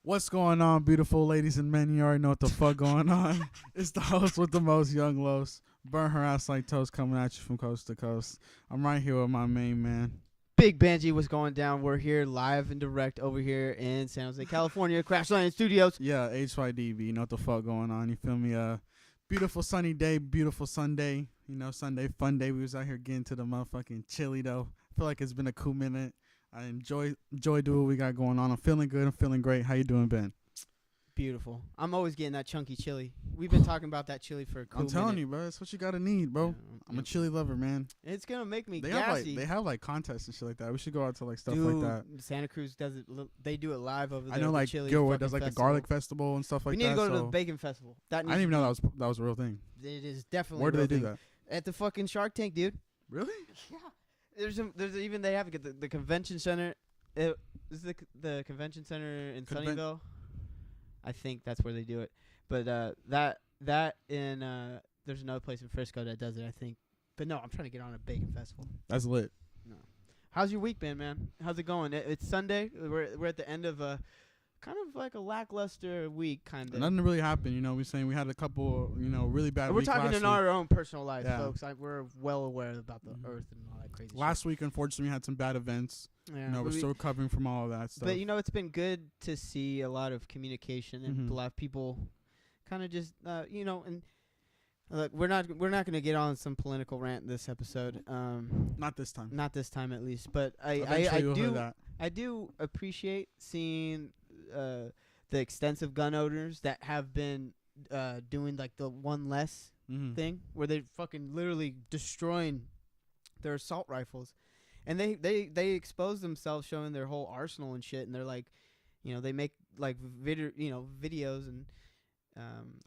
What's going on, beautiful ladies and men? You already know what the fuck going on. It's the host with the most, Young Los. Burn her ass like toast, coming at you from coast to coast. I'm right here with my main man. Big Benji, what's going down? We're here live and direct over here in San Jose, California, Crash Landing Studios. Yeah, HYDB. You know what the fuck going on. You feel me? Beautiful sunny day, beautiful Sunday. You know, Sunday fun day. We was out here getting to the motherfucking chili though. I feel like it's been a cool minute. I enjoy doing what we got going on. I'm feeling good. I'm feeling great. How you doing, Ben? Beautiful. I'm always getting that chunky chili. We've been talking about that chili for a cool I'm telling minute. you, bro. That's what you gotta need, bro. Yeah, I'm a chili lover, man. It's gonna make me They gassy. have like contests and shit like that. We should go out to like stuff Dude, like that. Santa Cruz does it. They do it live over there. I know, the like chili Gilroy does fucking like the festival. garlic festival and stuff like We need that. to go to so the bacon festival. That I needs didn't even to know that was a real thing. be- It is definitely. Where a do real they do thing. that? At the fucking Shark Tank, dude. Really? Yeah. There's even they have it at the convention center. This is the convention center in Sunnyvale. I think that's where they do it. But that in there's another place in Frisco that does it, I think. But no, I'm trying to get on a bacon festival. That's lit. No. How's your week been, man? How's it going? It's Sunday. We're at the end of a kind of like a lackluster week, kind of. Nothing really happened. You know, we're saying we had a couple, really bad. We're weeks talking last in week. our own personal lives, Yeah. folks. We're well aware about the earth and all that crazy Last week, unfortunately, we had some bad events. shit. Yeah, We're but still recovering from all of that stuff. But it's been good to see a lot of communication and Mhm. a lot of people kind of just and look, we're not going to get on some political rant this episode. Not this time. Not this time at least, but Eventually you'll hear that. I do appreciate seeing the extensive gun owners that have been doing like the one less Mhm. thing where they're fucking literally destroying their assault rifles, and they expose themselves showing their whole arsenal and shit, and they're like, they make like videos and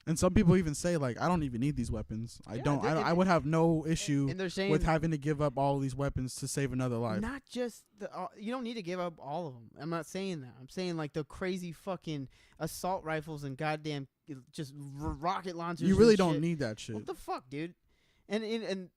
And some people even say like, I don't even need these weapons. I would have no issue and they're saying with having to give up all these weapons to save another life. not just you don't need to give up all of them. I'm not saying that. I'm saying like the crazy fucking assault rifles and goddamn just rocket launchers. You really and don't shit. need that shit. What the fuck, dude? And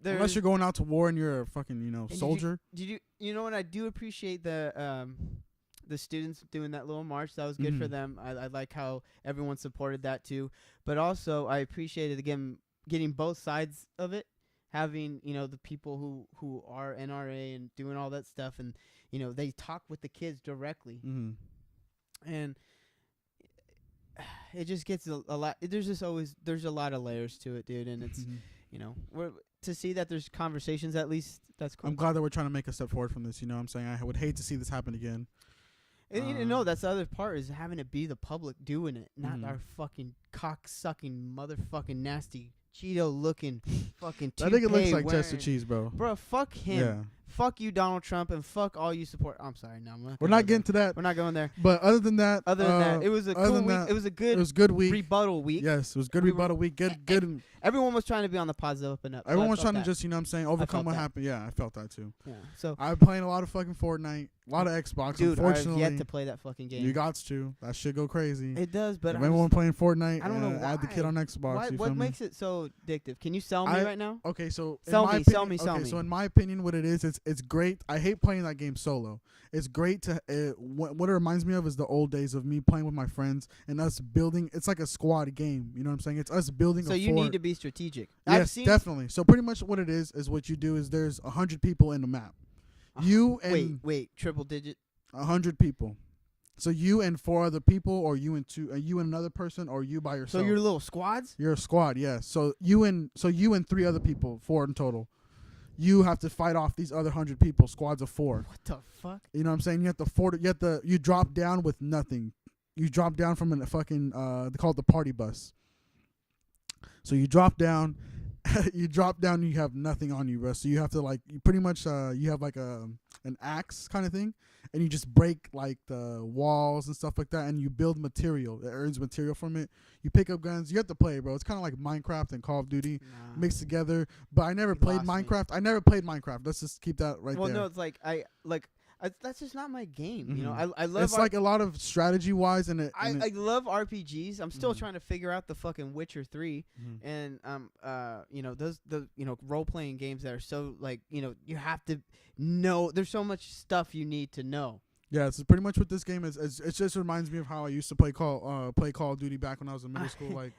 Unless you're going out to war and you're a fucking soldier. Did you know what? I do appreciate the students doing that little march. That was good for Mhm. them. I like how everyone supported that too. But also I appreciated again getting both sides of it. Having the people who are NRA and doing all that stuff, and they talk with the kids directly, Mhm. and it just gets a lot. There's a lot of layers to it, dude, and it's we're to see that there's conversations at least. That's cool. I'm glad that we're trying to make a step forward from this. You know what I'm saying? I would hate to see this happen again. And that's the other part is having it be the public doing it, not our fucking cock-sucking, motherfucking, nasty, Cheeto-looking fucking I think it looks like wearing- Chester Cheese, bro. Bro, fuck him. Yeah. Fuck you, Donald Trump, and fuck all you support. I'm sorry, no, We're not getting to that. We're not going there. But other than that, It was a cool week. It was a good good week. rebuttal week. Yes, it was good We rebuttal week. Good. Everyone was trying to be on the positive up and up. Everyone was so I trying to felt just, what I'm saying, overcome felt what that. happened. Yeah, I felt that too. that. Yeah. So, I've playing a lot of fucking Fortnite, a lot of Xbox. dude, I've Unfortunately, yet to play that fucking game. you got to. That shit go crazy. It does, but if anyone playing Fortnite, I don't know add the kid why. on Xbox. You what feel me? makes it so addictive? Can you sell me right now? Okay, so Sell in my me, opinion, sell me. So in my opinion, what it is, it's great. I hate playing that game solo. It's great to what it reminds me of is the old days of me playing with my friends and us building. It's like a squad game. You know what I'm saying? It's us building. So a you fort. need to be strategic. Yes, definitely. So pretty much what it is what you do is there's 100 people in the map. You and wait, triple digit. 100 people. So you and 4 other people, or you and another person, or you by yourself. So you're little squads. You're a squad, yes. So you and 3 other people, 4 in total. You have to fight off these other 100 people, squads of 4. What the fuck? You know what I'm saying? You drop down with nothing. You drop down from a fucking they call it the party bus. So you drop down, you have nothing on you, bro. So you have to you pretty much you have like an axe kind of thing, and you just break like the walls and stuff like that, and you build material. It earns material from it. You pick up guns. You have to play, bro. It's kind of like Minecraft and Call of Duty mixed together. But I never played Minecraft. I never played Minecraft. Let's just keep that right there. Well, no, it's like that's just not my game. Mm-hmm. You know, I love. It's like a lot of strategy wise, and I love RPGs. I'm still trying to figure out the fucking Witcher 3, Mhm. and those role playing games that are so you have to know. There's so much stuff you need to know. Yeah, it's pretty much what this game is. It just reminds me of how I used to play Call of Duty back when I was in middle school. Like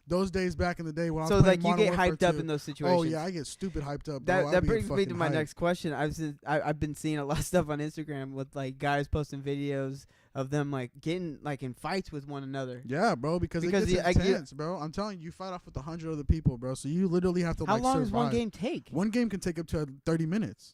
those days back in the day when I was So playing like you get Modern hyped up 2. in those situations. Oh yeah, I get stupid hyped up. Bro. That I'd be brings me to fucking my hyped. next question. I've been seeing a lot of stuff on Instagram with like guys posting videos of them like getting like in fights with one another. Yeah, bro, because it gets intense, bro. I'm telling you, you fight off with 100 other people, bro. So you literally have to How like long survive. does one game take? One game can take up to 30 minutes.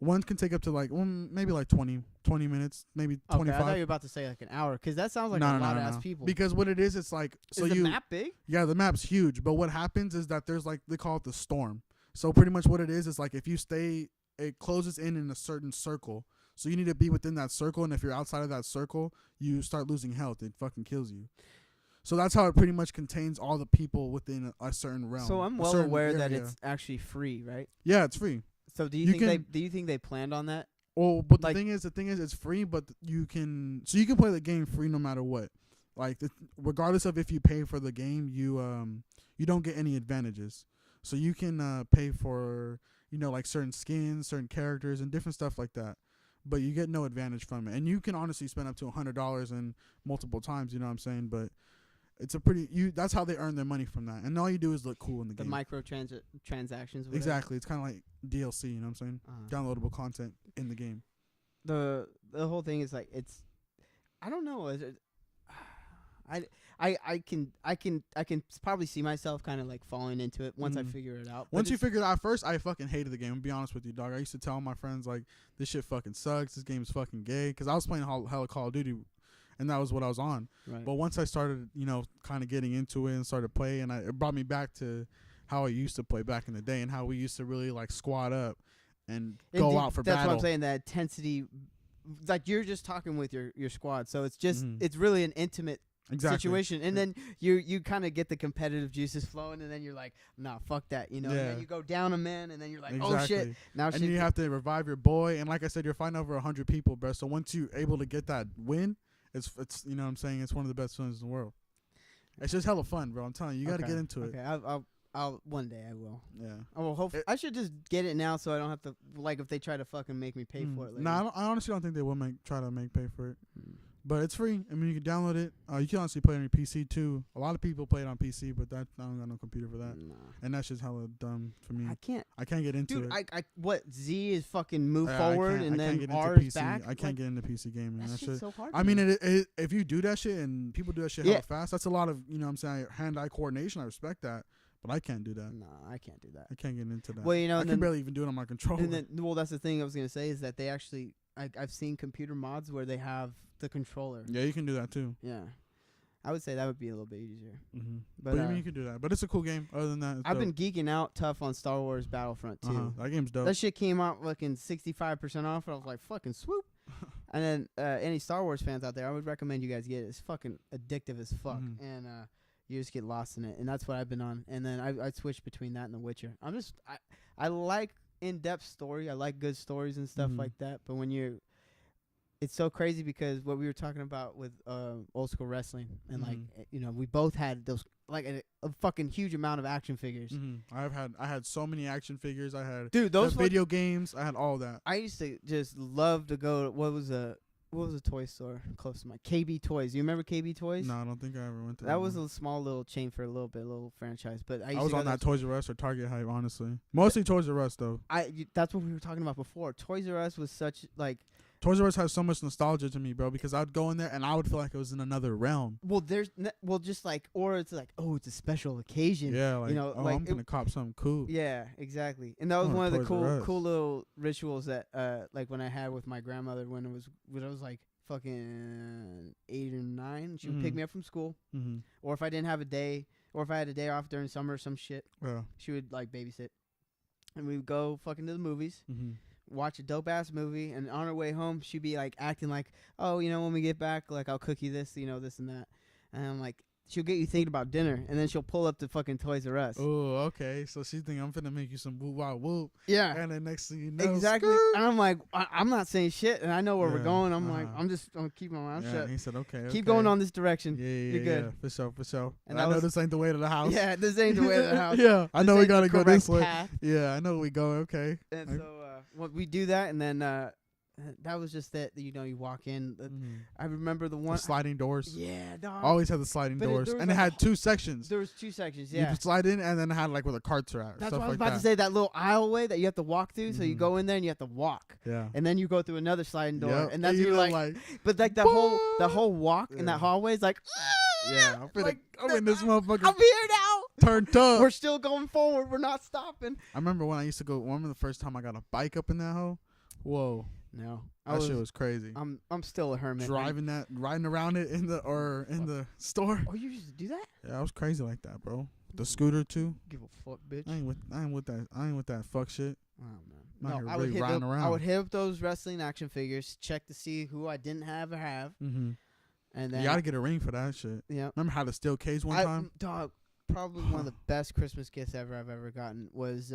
One can take up to like maybe like 20 minutes, maybe 25. I thought you were about to say like an hour, because that sounds like a lot of ass people. Because what it is, it's like is the map big? Yeah, the map's huge. But what happens is that there's like they call it the storm. So pretty much what it is like if you stay, it closes in a certain circle. So you need to be within that circle, and if you're outside of that circle, you start losing health. It fucking kills you. So that's how it pretty much contains all the people within a certain realm. So I'm well aware that it's actually free, right? Yeah, it's free. So do you think they planned on that? Well, but the thing is, it's free, but you can play the game free no matter what. Like regardless of if you pay for the game, you don't get any advantages. So you can pay for like certain skins, certain characters, and different stuff like that. But you get no advantage from it, and you can honestly spend up to $100 in multiple times. You know what I'm saying? But it's a that's how they earn their money from that, and all you do is look cool in the game. The micro transactions. Whatever. Exactly, it's kind of like DLC. You know what I'm saying? Downloadable content in the game. The whole thing is like I don't know. I can probably see myself kind of like falling into it once I figure it out. Once you figure it out, first I fucking hated the game. I'll be honest with you, dog. I used to tell my friends like this shit fucking sucks. This game's fucking gay, because I was playing hella Call of Duty. And that was what I was on. Right. But once I started, kind of getting into it and started playing, it brought me back to how I used to play back in the day and how we used to really like squad up and go out for battle. That's what I'm saying. That intensity, like you're just talking with your squad, so it's just it's really an intimate situation. And then you kind of get the competitive juices flowing, and then you're like, nah, fuck that, And then you go down a man, and then you're like, oh shit, now and you have to revive your boy. And like I said, you're fighting over 100 people, bro. So once you're able to get that win. It's you know what I'm saying, it's one of the best feelings in the world. It's just hella fun, bro. I'm telling you, you got to get into it. Okay, I'll one day I will. Yeah. I will hope. I should just get it now so I don't have to like if they try to fucking make me pay for it later. Nah, I honestly don't think they will try to make pay for it. But it's free. I mean, you can download it. You can honestly play it on your PC too. A lot of people play it on PC, but I don't got no computer for that. Nah. And that's just hella dumb for me. I can't get into it. Dude, what Z is fucking move forward and then R is back. I can't get into PC gaming. That shit's so hard. I mean, if you do that shit and people do that shit hella fast, that's a lot of what I'm saying, hand-eye coordination. I respect that. But I can't do that. No, I can't do that. I can't get into that. Well, I can barely even do it on my controller. And then, that's the thing I was gonna say is that they actually, I've seen computer mods where they have the controller. Yeah, you can do that too. Yeah, I would say that would be a little bit easier. But I mean, you can do that. But it's a cool game. Other than that, I've been geeking out tough on Star Wars Battlefront 2. That game's dope. That shit came out fucking 65% off, and I was like, fucking swoop. And then any Star Wars fans out there, I would recommend you guys get it. It's fucking addictive as fuck, and you just get lost in it, and that's what I've been on. And then I switched between that and The Witcher. I like in-depth story. I like good stories and stuff like that. But when it's so crazy because what we were talking about with old school wrestling, and like we both had those like a fucking huge amount of action figures. I had so many action figures. I had those video games. I had all that. I used to just love to go to what was a toy store close to my KB Toys? You remember KB Toys? No, I don't think I ever went to that. Was a small little chain for a little franchise. But I was on that Toys R Us or Target hype, honestly. Mostly Toys R Us though. That's what we were talking about before. Toys R Us was such like. Toys R Us has so much nostalgia to me, bro, because I'd go in there and I would feel like it was in another realm. Well, just like, or it's like, oh, it's a special occasion. Yeah, like, I'm gonna cop something cool. Yeah, exactly. And that was one of the cool little rituals that, like when I had with my grandmother when I was like fucking 8 or 9. She would pick me up from school, or if I didn't have a day, or if I had a day off during summer or some shit, she would like babysit, and we would go fucking to the movies. Watch a dope ass movie, and on our way home she'd be like acting like, oh, when we get back, like I'll cook you this, this and that, and I'm like, she'll get you thinking about dinner, and then she'll pull up to fucking Toys R Us. Oh, okay. So she think I'm finna make you some whoop wow whoop. Yeah. And then next thing you know, exactly. And I'm like, I'm not saying shit, and I know where we're going. I'm like, I'm just gonna keep my mouth shut. And he said, okay. Keep going on this direction. Yeah, you're good. Yeah, for sure. And I know this ain't the way to the house. Yeah, this ain't the way to the house. Yeah, I know we gotta go this way. Path. Yeah, I know we go. Okay. And so we do that, and then that was just that. You know, you walk in. I remember the one The sliding doors. Yeah, dog. Always had the sliding doors, and it had 2 sections. There was 2 sections. Yeah, you could slide in, and then it had like where the carts are at. That's stuff what I was like about to say. That little aisleway that you have to walk through. So you go in there and you have to walk. Yeah. And then you go through another sliding door, Yep. and that's And you're like, but like the whole walk in that hallway is like, yeah, I'm in this motherfucker. I'm here now. Turned up. We're still going forward. We're not stopping. I remember when I used to go. Remember the first time I got a bike up in that hole? Whoa. No, That shit was crazy. I'm still a hermit. Riding around it in the store. Oh, you used to do that? Yeah, I was crazy like that, bro. The scooter too. Give a fuck, bitch. I ain't with that fuck shit. Oh man. No, I would hit up those wrestling action figures, check to see who I didn't have or have, Mm-hmm. and then You gotta get a ring for that shit. Yeah. Remember how the steel cage one time? Dog, probably one of the best Christmas gifts I've ever gotten was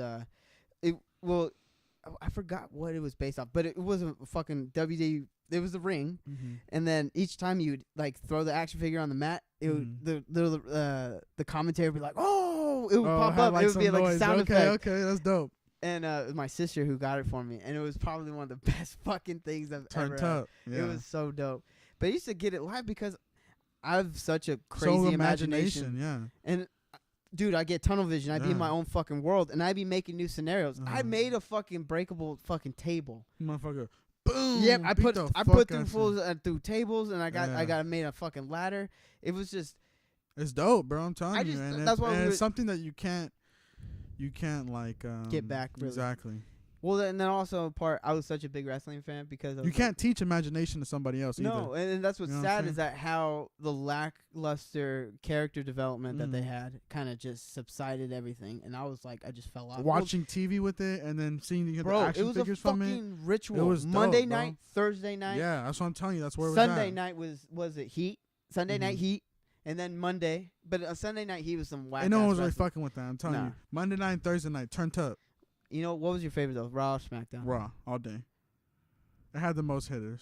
I forgot what it was based off, but it wasn't fucking WWE. It was the ring, and then each time you'd like throw the action figure on the mat, it would, the commentary would be like, "Oh!" It would pop up. Like it would be like a sound effect. Okay, that's dope. And it was my sister who got it for me, and it was probably one of the best fucking things I've ever had. Yeah. It was so dope. But I used to get it live because I have such a crazy imagination. Yeah. And dude, I get tunnel vision. I'd be in my own fucking world, and I'd be making new scenarios. I made a fucking breakable fucking table. Motherfucker. Boom. Yep, I put through tables, and I got made a fucking ladder. It was just. It's dope, bro. I'm telling you, man. That's why it's something that you can't like get back. Really. Exactly. Well, and then also I was such a big wrestling fan because you can't teach imagination to somebody else either. No, and that's what's sad is that how the lackluster character development that they had kind of just subsided everything, and I was like, I just fell off. Watching TV with it and then seeing the action figures from it. It was a fucking ritual. It was Monday dope, night, Thursday night. Yeah, that's what I'm telling you. That's where it was Sunday at. night was it Heat? Sunday night Heat. And then Monday, but Sunday night he was some whack. And no one was really fucking with that. I'm telling you. Monday night and Thursday night, turned up. You know, what was your favorite though? Raw or SmackDown? Raw, all day. It had the most hitters.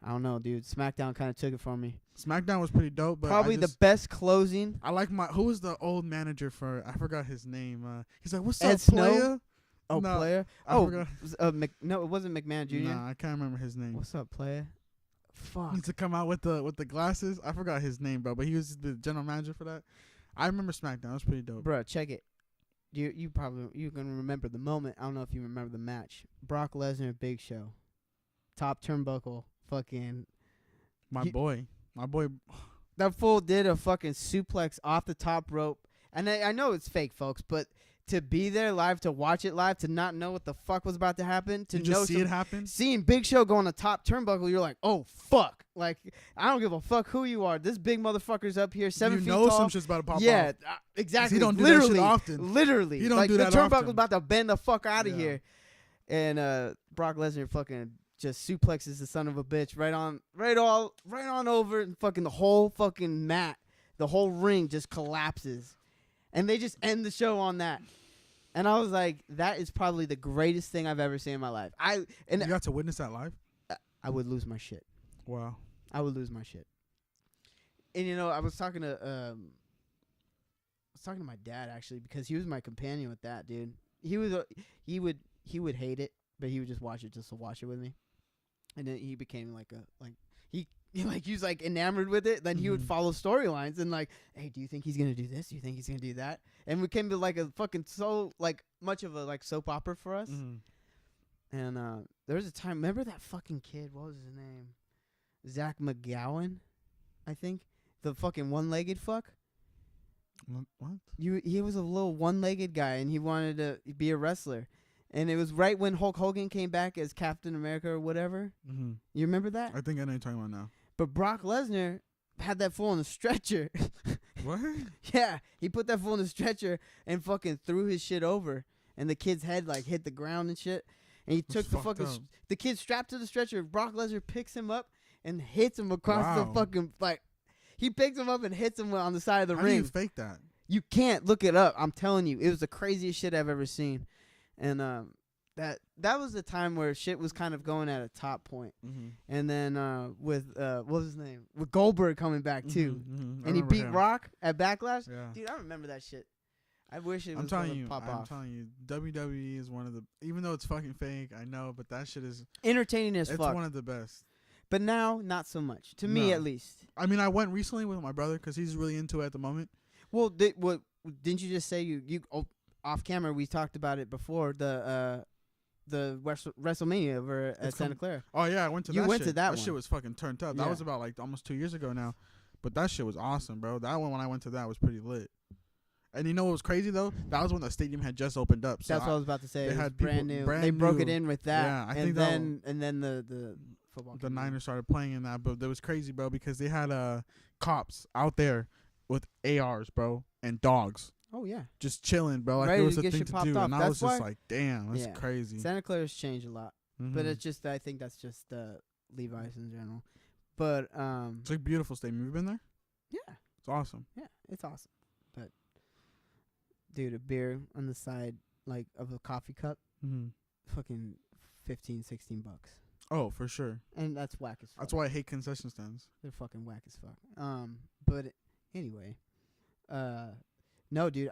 I don't know, dude. SmackDown kind of took it from me. SmackDown was pretty dope, but probably the best closing. I like who was the old manager for? I forgot his name. He's like, "What's Ed up, Snow? player?" Oh, no, player. No, it wasn't McMahon Jr. Nah, I can't remember his name. What's up, player? Fuck. He used to come out with the glasses. I forgot his name, bro, but he was the general manager for that. I remember SmackDown. It was pretty dope. Bro, check it. You gonna remember the moment. I don't know if you remember the match. Brock Lesnar, Big Show, top turnbuckle, fucking. My boy. That fool did a fucking suplex off the top rope, and I know it's fake, folks, but to be there live, to watch it live, to not know what the fuck was about to happen, to just see it happen, seeing Big Show go on the top turnbuckle, you're like, oh fuck! Like I don't give a fuck who you are. This big motherfucker's up here, 7 feet tall. You know some shit's about to pop off. Yeah, exactly. He don't do that shit often. Literally, he don't do that often. The often. turnbuckle's about to bend the fuck out of here, and Brock Lesnar fucking just suplexes the son of a bitch right on over, and fucking the whole fucking mat, the whole ring just collapses, and they just end the show on that. And I was like, that is probably the greatest thing I've ever seen in my life. You got to witness that live? I would lose my shit. Wow. I would lose my shit. And you know, I was talking to my dad actually, because he was my companion with that, dude. He would hate it, but he would just watch it just to watch it with me. And then he became he was like enamored with it. Then he would follow storylines and like, hey, do you think he's gonna do this? Do you think he's gonna do that? And we came to like a fucking much of a like soap opera for us. And there was a time. Remember that fucking kid? What was his name? Zach McGowan, I think. The fucking one-legged fuck. What? He was a little one-legged guy, and he wanted to be a wrestler. And it was right when Hulk Hogan came back as Captain America or whatever. You remember that? I think I know what you're talking about now. But Brock Lesnar had that fool on a stretcher. What? Yeah, he put that fool on a stretcher and fucking threw his shit over. And the kid's head like hit the ground and shit. And he took the fucking the kid strapped to the stretcher. Brock Lesnar picks him up and hits him across the fucking he picks him up and hits him on the side of the ring. How do you fake that? You can't. Look it up. I'm telling you, it was the craziest shit I've ever seen. And that was the time where shit was kind of going at a top point. And then with what was his name? With Goldberg coming back too. And he beat Rock at Backlash. Yeah. Dude, I remember that shit. I wish it was I'm telling gonna you, pop I'm off. telling you, WWE is one of the. Even though it's fucking fake, I know, but that shit is. Entertaining as It's fuck. one of the best. But now, not so much. To me, No. at least. I mean, I went recently with my brother because he's really into it at the moment. Well, didn't you just say you off camera? We talked about it before the WrestleMania over at Santa Clara. Oh yeah, I went to You that went shit. to that That one. shit was fucking turned up. That Yeah. was about like almost 2 years ago now. But that shit was awesome, bro. That one when I went to that was pretty lit. And you know what was crazy though? That was when the stadium had just opened up. So That's what I was about to say. they It was had people- brand new. brand They broke it new. in with that. Yeah, I and think then the football. the came in. Niners started playing in that, but it was crazy, bro, because they had cops out there with ARs, bro, and dogs Oh yeah. just chilling, bro. Like Ready it was to a get thing shit to popped do, off. and I That's was just why- like, damn, that's Yeah. crazy. Santa Clara's changed a lot, but Mhm. it's just I think that's just Levi's in general. But It's like a beautiful stadium. Have you been there? yeah, It's awesome. yeah, it's awesome. But dude, a beer on the side like of a coffee cup, Mm-hmm. fucking $15-16, Oh, for sure. and that's whack as fuck. That's why I hate concession stands. They're fucking whack as fuck. But anyway, no, dude,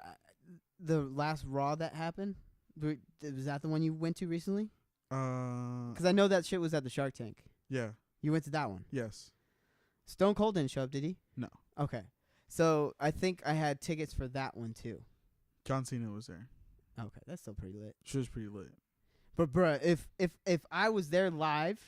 the last Raw that happened, was that the one you went to recently? 'Cause I know that shit was at the Shark Tank. Yeah. You went to that one. Yes. Stone Cold didn't show up, did he? No. Okay, so I think I had tickets for that one too. John Cena was there. Okay, that's still pretty lit. She was pretty lit. But bruh, if I was there live,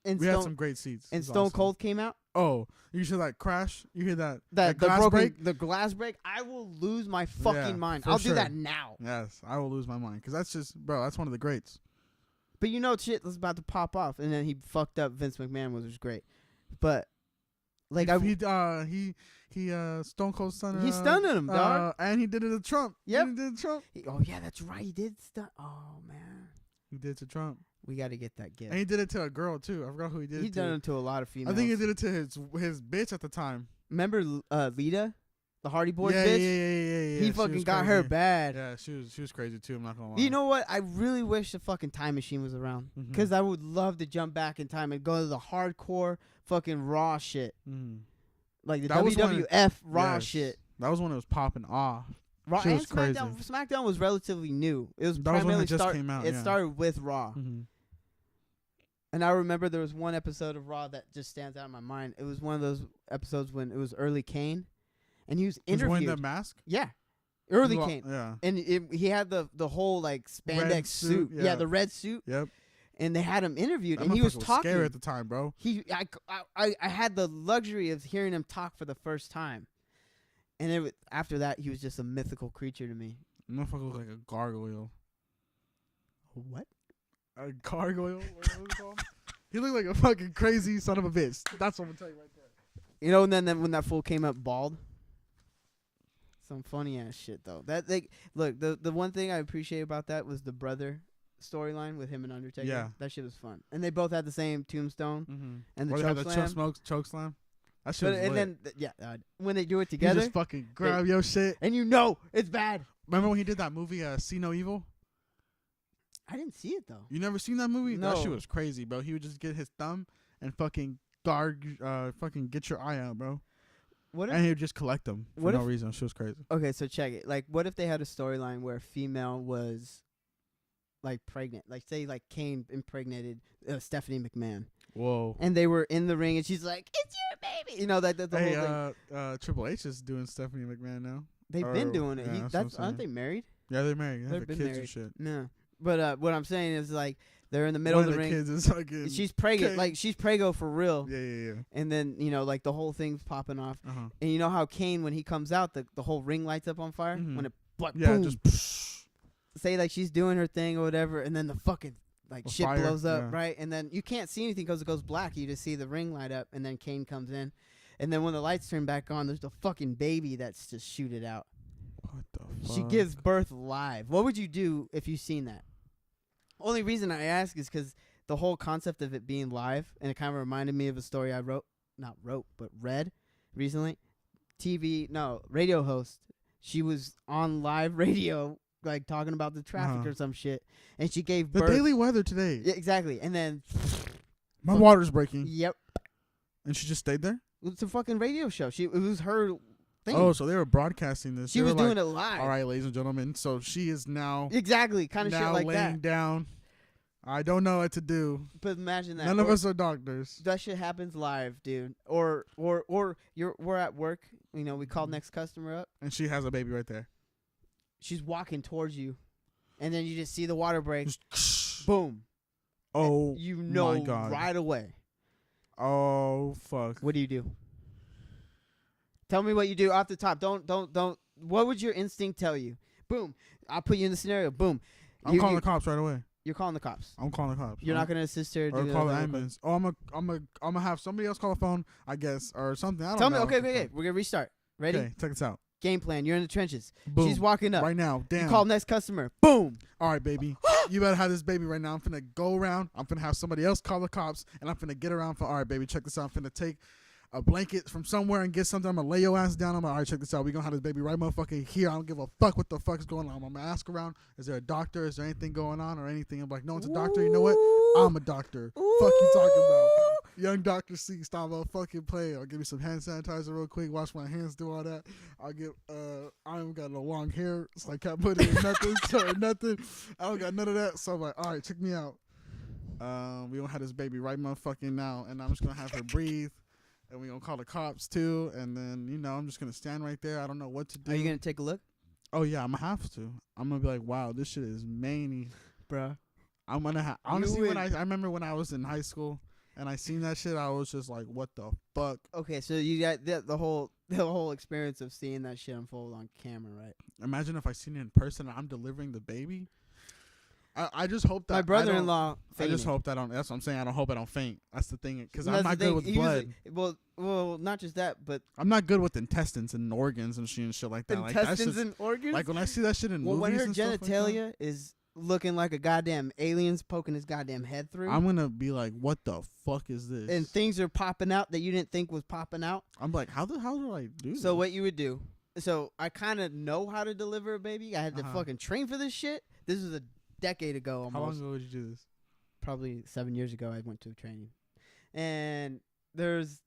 and We had Stone some great seats. It and was Stone awesome. Cold came out, Oh, you hear that crash? You hear that? the glass broken break? the glass break, I will lose my fucking Yeah, mind. for I'll sure. do that now. Yes, I will lose my mind because that's just, bro. That's one of the greats. But you know, shit was about to pop off, and then he fucked up Vince McMahon, which was great. But like He Stone Cold stunned. he stunned him, dog. And he did it to Trump. Yep. He did it to Trump. Oh yeah, that's right. He did stun. Oh man, He did it to Trump, we got to get that gift. and he did it to a girl too. I forgot who he did. He's it to. done it to a lot of females. I think he did it to his bitch at the time. Remember Lita, the Hardy Boys yeah, bitch? yeah. He She fucking was got her crazy. bad. Yeah, she was crazy too. I'm not gonna lie. You know what? I really wish the fucking time machine was around, Mhm. 'cause I would love to jump back in time and go to the hardcore fucking Raw shit, Mhm. like the That was when WWF Raw Yes. shit. That was when it was popping off. Raw Shit and was crazy. SmackDown. SmackDown was relatively new. It was That was when primarily it just came out, It yeah. started with Raw, Mm-hmm. and I remember there was one episode of Raw that just stands out in my mind. It was one of those episodes when it was early Kane, and he was He was wearing interviewed. the mask. Yeah, early Well, Kane, Yeah. and he had the whole like spandex Red suit. suit, Yeah, yeah. the red suit, Yep. and they had him interviewed, That and he was motherfucker talking. scary at the time, bro. I had the luxury of hearing him talk for the first time, and after that, he was just a mythical creature to me. Motherfucker looked like a gargoyle. What? A gargoyle? What was it called? He looked like a fucking crazy son of a bitch. That's what I'm gonna tell you right there. You know, and then when that fool came up bald, some funny ass shit though. That look, the one thing I appreciate about that was the brother storyline with him and Undertaker. Yeah. That shit was fun, and they both had the same tombstone Mm-hmm. and the What, they had choke the slam. choke slam? That shit But, was and lit. then when they do it He together, just fucking grab your shit. and you know it's bad. Remember when he did that movie, See No Evil? I didn't see it though. You never seen that movie? That No. shit was crazy, bro. He would just get his thumb and fucking fucking get your eye out, bro. What if And he would just collect them for what no if- reason. Shit was crazy. Okay, so check it. Like, what if they had a storyline where a female was, like, pregnant? Like, say, like, Kane impregnated Stephanie McMahon. Whoa. And they were in the ring, and she's like, it's your baby! You know, that's the Hey, whole thing. Triple H is doing Stephanie McMahon now. They've been doing it. yeah, that's what I'm Aren't saying. they married? Yeah, they're married. They They've have been kids married. and shit. No. But what I'm saying is, like, they're in the middle One of the the ring. kids is fucking. She's pregnant. Kane. Like, she's prego for real. Yeah. And then, you know, like, the whole thing's popping off. Uh-huh. And you know how Kane, when he comes out, the whole ring lights up on fire? Mhm. When it, like, Yeah, boom. just. Say like she's doing her thing or whatever, and then the fucking like A shit fire, blows up, yeah. right? And then you can't see anything because it goes black. You just see the ring light up, and then Kane comes in, and then when the lights turn back on, there's the fucking baby that's just shooted out. What the fuck? She gives birth live. What would you do if you seen that? Only reason I ask is because the whole concept of it being live, and it kind of reminded me of a story I read recently. Radio host. She was on live radio, like talking about the traffic or some shit, and she gave The birth. daily weather today. Yeah, exactly, and then My water's breaking. yep, And she just stayed there? it's a fucking radio show. It was her thing. Oh, so they were broadcasting this. She They was were doing like, it live. All right, ladies and gentlemen. So she is now Exactly, kind of shit like laying that. down. I don't know what to do. But imagine that. None of us are doctors. That shit happens live, dude. Or we're at work. You know, we call next customer up, and she has a baby right there. She's walking towards you, and then you just see the water break. Just Boom. oh, you know my God. right away. Oh fuck. What do you do? Tell me what you do off the top. Don't. What would your instinct tell you? Boom. I'll put you in the scenario. Boom. I'm calling the cops right away. You're calling the cops. I'm calling the cops. You're not gonna assist her. Or call the ambulance. Oh, I'm gonna have somebody else call the phone, I guess, or something. I don't know. Tell me. Okay. We're gonna restart. Ready? Okay, check this out. Game plan. You're in the trenches. Boom. She's walking up right now. Damn. You call next customer. Boom. All right, baby. You better have this baby right now. I'm finna go around. I'm finna have somebody else call the cops, and I'm finna get around for. All right, baby. Check this out. I'm finna take a blanket from somewhere and get something. I'm gonna lay your ass down. I'm like, all right, check this out. We gonna have this baby right motherfucking here. I don't give a fuck what the fuck is going on. I'm gonna ask around. Is there a doctor? Is there anything going on or anything? I'm like, no one's a doctor. You know what? I'm a doctor. Fuck you talking about. Young Dr. C, stop a fucking play. I'll give me some hand sanitizer real quick. Wash my hands, do all that. I'll get. I don't got no long hair, so I can't put it in nothing. So nothing. I don't got none of that. So I'm like, all right, check me out. We gonna have this baby right motherfucking now, and I'm just gonna have her breathe. And we gonna call the cops too, and then I'm just gonna stand right there. I don't know what to do. Are you gonna take a look? Oh yeah, I'm gonna have to. I'm gonna be like, wow, this shit is many, bruh. I'm gonna honestly when I remember when I was in high school and I seen that shit, I was just like, what the fuck? Okay, so you got the whole experience of seeing that shit unfold on camera, right? Imagine if I seen it in person and I'm delivering the baby. I just hope that my brother-in-law. I just hope that I don't. That's what I'm saying. I don't hope I don't faint. That's the thing, because I'm not good with blood. Well, not just that, but I'm not good with intestines and organs and shit like that. Intestines and organs. Like when I see that shit in movies when her and stuff genitalia like that, is looking like a goddamn alien's poking his goddamn head through, I'm gonna be like, what the fuck is this? And things are popping out that you didn't think was popping out. I'm like, how do I do this? So what you would do? So I kind of know how to deliver a baby. I had to fucking train for this shit. This was a decade ago almost. How long ago did you do this? Probably 7 years ago. I went to a training, and there's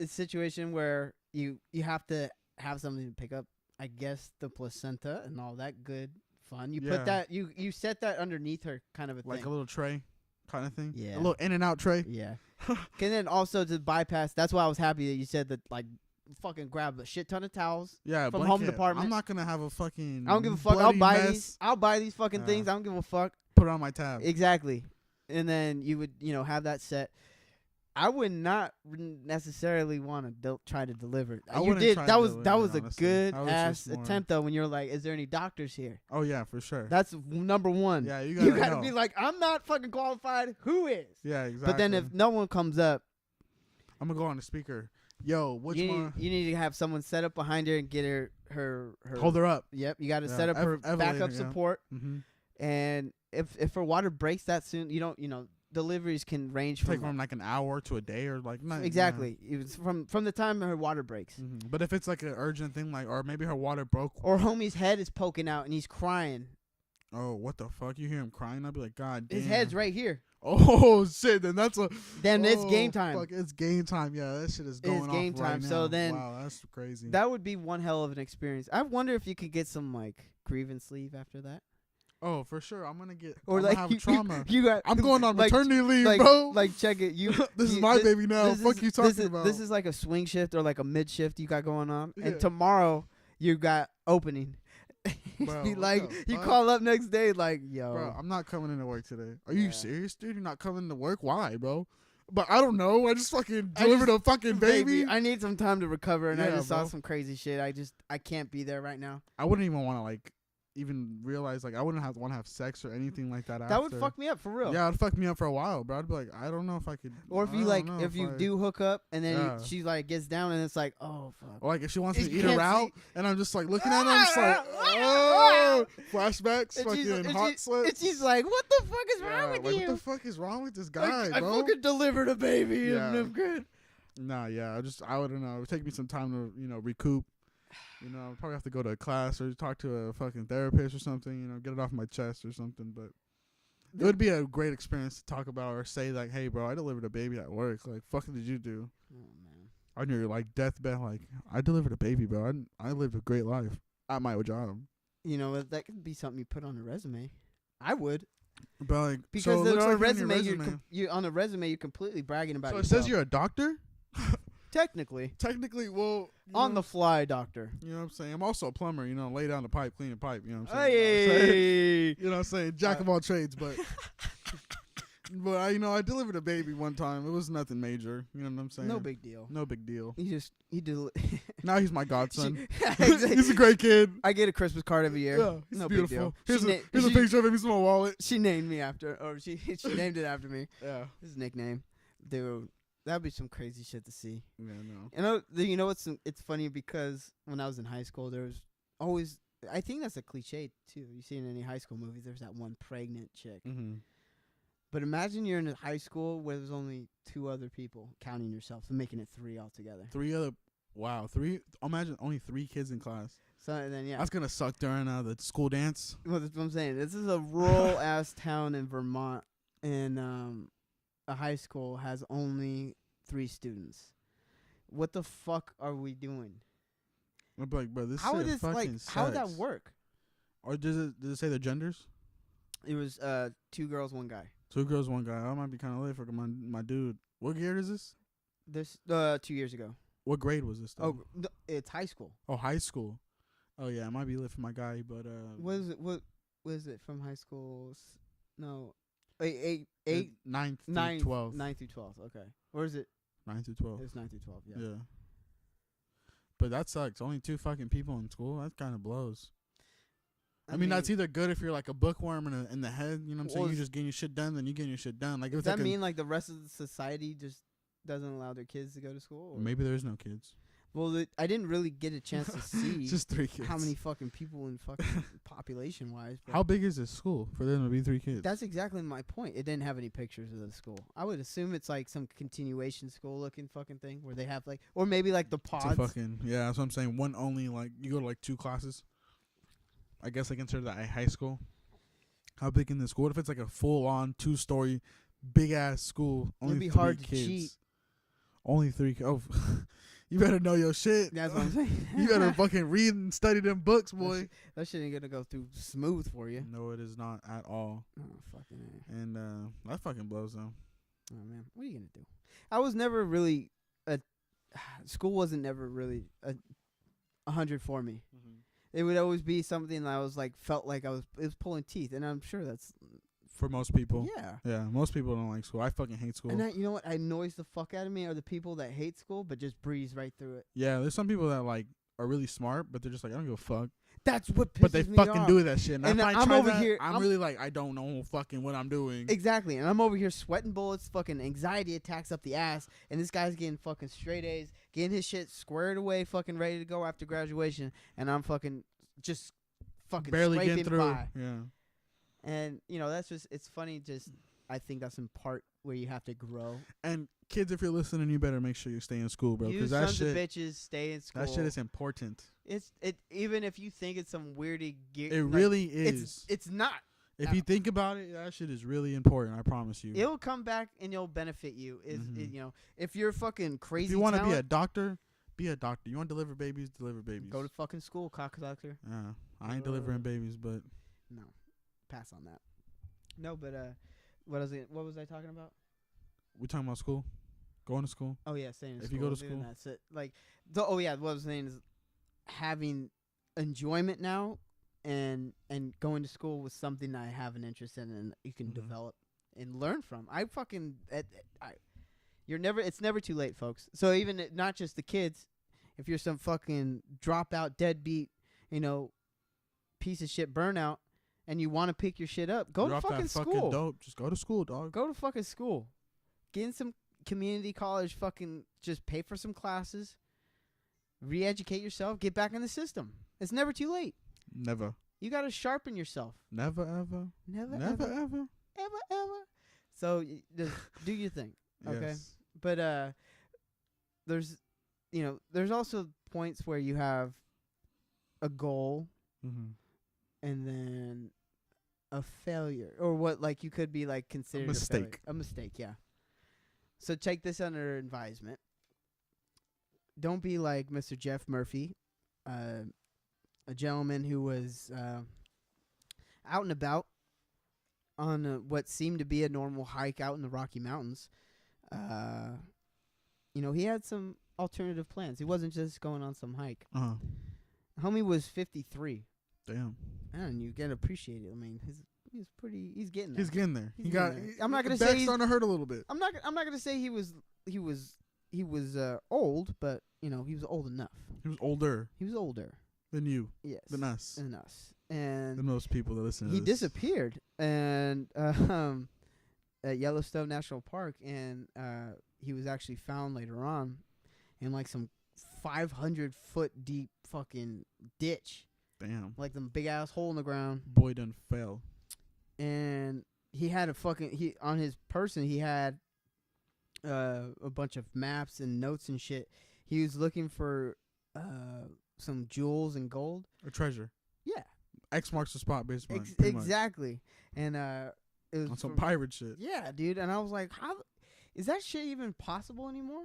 a situation where you have to have something to pick up, I guess, the placenta and all that good fun. You put that you set that underneath her, kind of a like thing. a little tray kind of thing. Yeah, a little in and out tray. Yeah. And then also to bypass. That's why I was happy that you said that. Like, fucking grab a shit ton of towels. Yeah, from home department. I'm not gonna have a fucking. I don't give a fuck. I'll buy mess. these. I'll buy these fucking things. I don't give a fuck. Put it on my tab. Exactly. And then you would, have that set. I would not necessarily want to try to deliver it. You did. That was a good ass attempt though. When you're like, is there any doctors here? Oh yeah, for sure. That's number one. Yeah, you gotta be like, I'm not fucking qualified. Who is? Yeah, exactly. But then if no one comes up, I'm gonna go on the speaker. Yo, which one? You need to have someone set up behind her and get her hold her up. Yep, you got to set up her backup support. Mm-hmm. And if her water breaks that soon, deliveries can range from like an hour to a day or like not exactly. It's from the time her water breaks. Mm-hmm. But if it's like an urgent thing, like, or maybe her water broke, or homie's head is poking out and he's crying. Oh, what the fuck? You hear him crying? I'd be like, God damn. His head's right here. Oh shit! Then it's game time. Fuck, it's game time. Yeah, that shit is going on. It's game time. Right now. So then, wow, that's crazy. That would be one hell of an experience. I wonder if you could get some like grievance leave after that. Oh, for sure. I'm gonna get. Or I'm like gonna have trauma. I'm going on maternity leave, bro. Like check it. This is my baby now. Fuck you talking about. This is like a swing shift or like a mid shift you got going on, and tomorrow you got opening. Bro, you call up next day like, yo, bro, I'm not coming into work today. Are you serious, dude? You're not coming to work? Why, bro? But I don't know. I just fucking delivered a fucking baby. I need some time to recover, and I just saw some crazy shit. I can't be there right now. I wouldn't even want to even realize I wouldn't want to have sex or anything like that. That would fuck me up for real. Yeah, it'd fuck me up for a while, bro. I'd be like, I don't know if I could. Or if you do hook up and then she like gets down and it's like, oh fuck. Or like if she wants me to eat her out and I'm just like looking at her, I'm just like, oh, flashbacks, fucking hot sweats. And she's like, what the fuck is wrong with you? What the fuck is wrong with this guy, bro? I fucking delivered a baby and I'm good. Nah, yeah, I wouldn't know. It would take me some time to recoup. I'd probably have to go to a class or talk to a fucking therapist or something, get it off my chest or something. But it would be a great experience to talk about or say, like, hey, bro, I delivered a baby at work. Like, fuck did you do? Oh, man. On your like deathbed, like I delivered a baby, bro. I lived a great life at my job. You know, that could be something you put on a resume. I would. But like, Because so it then looks on a like resume, your resume. you're on a resume, you're completely bragging about So it yourself. says you're a doctor. Technically. Technically, well, On the fly, doctor. You know what I'm saying? I'm also a plumber. You know, lay down the pipe, clean the pipe. You know what I'm saying? Hey. You know what I'm saying? Jack of all trades, but. But I delivered a baby one time. It was nothing major. You know what I'm saying? No big deal. No big deal. He did. Now he's my godson. Exactly. He's a great kid. I get a Christmas card every year. Yeah, he's no beautiful. Big deal. Here's a picture of him. He's in my wallet. She named me after, or she named it after me. Yeah. His nickname. Dude, that'd be some crazy shit to see. Yeah, no. You know what's it's funny because when I was in high school, there was always, I think that's a cliche too. You see in any high school movies, there's that one pregnant chick. Mm-hmm. But imagine you're in a high school where there's only 2 other people, counting yourself, so making it 3 altogether. 3 other. Wow, 3. Imagine only 3 kids in class. So then yeah, That's gonna suck during the school dance. well, that's what I'm saying. This is a rural ass town in Vermont, and a high school has only 3 students. What the fuck are we doing? I'm like, bro, this How shit would this fucking how would that sucks. work? Or does it say their genders? It was 2 girls, 1 guy. 2 girls, 1 guy. I might be kind of late for my dude. What year is this? This 2 years ago. What grade was this? Though? It's high school. Oh, high school. Oh yeah, I might be late for my guy, but What was it from high school? No, 8 9th through 9 12th. 9 through 12. Okay, or is it? 9 through 12. It's 9 through 12. Yeah. Yeah. But that sucks. Only 2 fucking people in school. That kind of blows. I mean, that's either good if you're like a bookworm in the head. You know what I'm saying? You're just getting your shit done, then you getting your shit done. Like, does that mean like the rest of the society just doesn't allow their kids to go to school? Or? Maybe there's no kids. Well, I didn't really get a chance to see just 3 kids. how many fucking people in fucking population wise. How big is this school for them to be 3 kids? That's exactly my point. It didn't have any pictures of the school. I would assume it's like some continuation school looking fucking thing where they have like, or maybe like the pods. Yeah, that's what I'm saying. One only, like, you go to like 2 classes. I guess I consider that a high school. How big in the school? What if it's like a full-on 2-story, big-ass school? Only It'd be 3 hard kids. to cheat. Only 3 Oh, you better know your shit. That's what I'm saying. You better fucking read and study them books, boy. That shit ain't gonna go through smooth for you. No, it is not at all. Oh, fucking A. And that fucking blows though. Oh, man. What are you gonna do? I was never really school wasn't never really 100 for me. Mm-hmm. It would always be something that I was like, felt like it was pulling teeth. And I'm sure that's, For most people. yeah. Yeah, most people don't like school. I fucking hate school. And you know what annoys the fuck out of me are the people that hate school but just breeze right through it. Yeah, there's some people that like are really smart, but they're just like, I don't give a fuck. That's what pisses But they me fucking off. do that shit. And And if I I'm try over that, here- I'm really like, I don't know fucking what I'm doing. Exactly. And I'm over here sweating bullets, fucking anxiety attacks up the ass, and this guy's getting fucking straight A's, getting his shit squared away, fucking ready to go after graduation, and I'm fucking just fucking Barely scraping getting through. by. Yeah. And, that's just, it's funny, just, I think that's in part where you have to grow. And kids, if you're listening, you better make sure you stay in school, bro. You Because that sons shit, of bitches stay in school. that shit is important. Even if you think it's some weirdy gear. It really is. It's not. If you think about it, that shit is really important. I promise you. It'll come back and it'll benefit you. If you're fucking crazy. If you want to be talent, a doctor, be a doctor. You want to deliver babies, deliver babies. go to fucking school, cock doctor. Yeah, I ain't delivering babies, but No, pass on that. No, but what was I talking about? we talking about school, going to school. Oh yeah, staying in If school. you go to doing school. that's it. Like, what I was saying is having enjoyment now, and going to school was something that I have an interest in, and you can Mhm. develop and learn from. It's never too late, folks. So even not just the kids, if you're some fucking dropout, deadbeat, piece of shit burnout, and you want to pick your shit up, go Drop to fucking that school. fucking dope. Just go to school, dog. Go to fucking school. Get in some community college, fucking just pay for some classes. Re-educate yourself. Get back in the system. It's never too late. Never. You got to sharpen yourself. Never ever. Never, Never ever, ever. ever. So just do your thing. Okay. Yes. But there's also points where you have a goal Mm-hmm. and then a failure, or what like you could be like considered mistake. A mistake, yeah. So take this under advisement. don't be like Mr. Jeff Murphy, a gentleman who was out and about on what seemed to be a normal hike out in the Rocky Mountains. He had some alternative plans. He wasn't just going on some hike. Homie was 53. Damn. And you can appreciate it. I mean, he's getting there. He's getting there. I'm not gonna say back's starting to hurt a little bit. I'm not gonna say he was old, but he was old enough. He was older. He was older than you. Yes. Than us. And than most people that listen to he this. disappeared and at Yellowstone National Park, and he was actually found later on in like some 500-foot deep fucking ditch. Damn. Like the big ass hole in the ground. Boy done fell. And he had on his person he had a bunch of maps and notes and shit. He was looking for some jewels and gold. A treasure. Yeah. X marks the spot, basically. Exactly. And it was on some pirate shit. Yeah, dude. And I was like, how is that shit even possible anymore?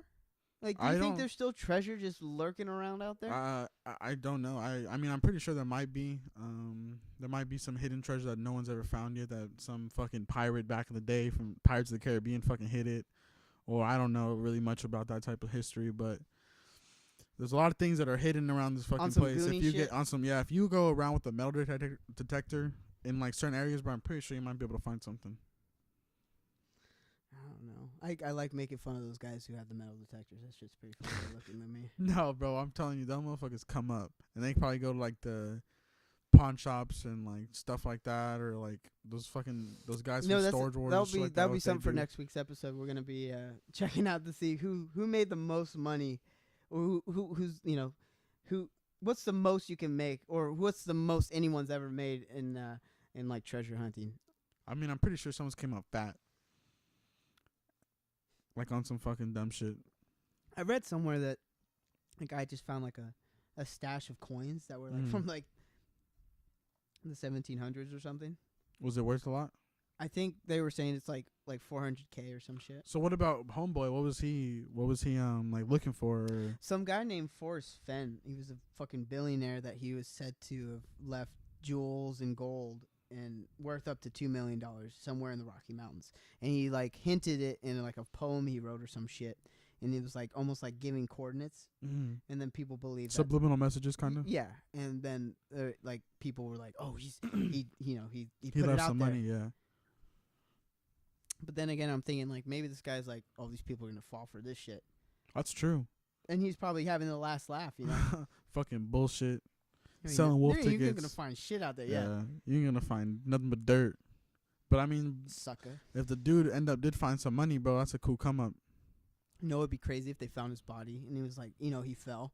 Like, do you think there's still treasure just lurking around out there? I don't know. I mean, I'm pretty sure there might be. There might be some hidden treasure that no one's ever found yet. That some fucking pirate back in the day from Pirates of the Caribbean fucking hid it, or I don't know really much about that type of history. But there's a lot of things that are hidden around this fucking place. If you get on some, if you go around with a metal detector in like certain areas, but I'm pretty sure you might be able to find something. I don't know. I like making fun of those guys who have the metal detectors. That shit's pretty funny looking to me. No, bro, I'm telling you, those motherfuckers come up, and they probably go to like the pawn shops and like stuff like that, or like those guys from Storage Wars. That'll be something for next week's episode. We're gonna be checking out to see who made the most money, or who's what's the most you can make, or what's the most anyone's ever made in like treasure hunting. I mean, I'm pretty sure someone's came up fat. Like on some fucking dumb shit. I read somewhere that a guy just found like a stash of coins that were like from like the 1700s or something. Was it worth a lot? I think they were saying it's like 400K or some shit. So what about Homeboy? What was he like looking for? Some guy named Forrest Fenn. He was a fucking billionaire that he was said to have left jewels and gold and worth up to $2 million somewhere in the Rocky Mountains. And he like hinted it in like a poem he wrote or some shit. And it was like almost like giving coordinates. And then people believed subliminal messages, kind of. Yeah. And then like people were like, oh, he put left it out some there. money, yeah. But then again, I'm thinking like maybe this guy's like, oh, these people are gonna fall for this shit. That's true. And he's probably having the last laugh, Fucking bullshit. I mean, selling wolf tickets. You're gonna find shit out there, yeah. You're gonna find nothing but dirt. But I mean, sucker. If the dude did find some money, bro, that's a cool come up. It'd be crazy if they found his body and he was like, he fell,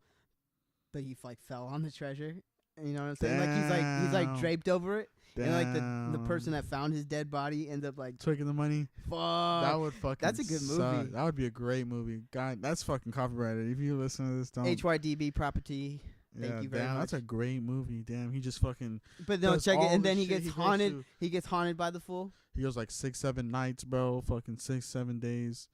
but he like fell on the treasure. And you know what I'm saying? Like he's like draped over it. Damn. And like the person that found his dead body end up like taking the money. Fuck. That would fucking. That's a good movie. Suck. That would be a great movie. God, that's fucking copyrighted. If you listen to this, don't. HYDB property. Thank you very much. That's a great movie. Damn, he just fucking. But no, check it, and then he gets haunted. He gets haunted by the fool. He goes like 6-7 nights, bro. Fucking 6-7 days,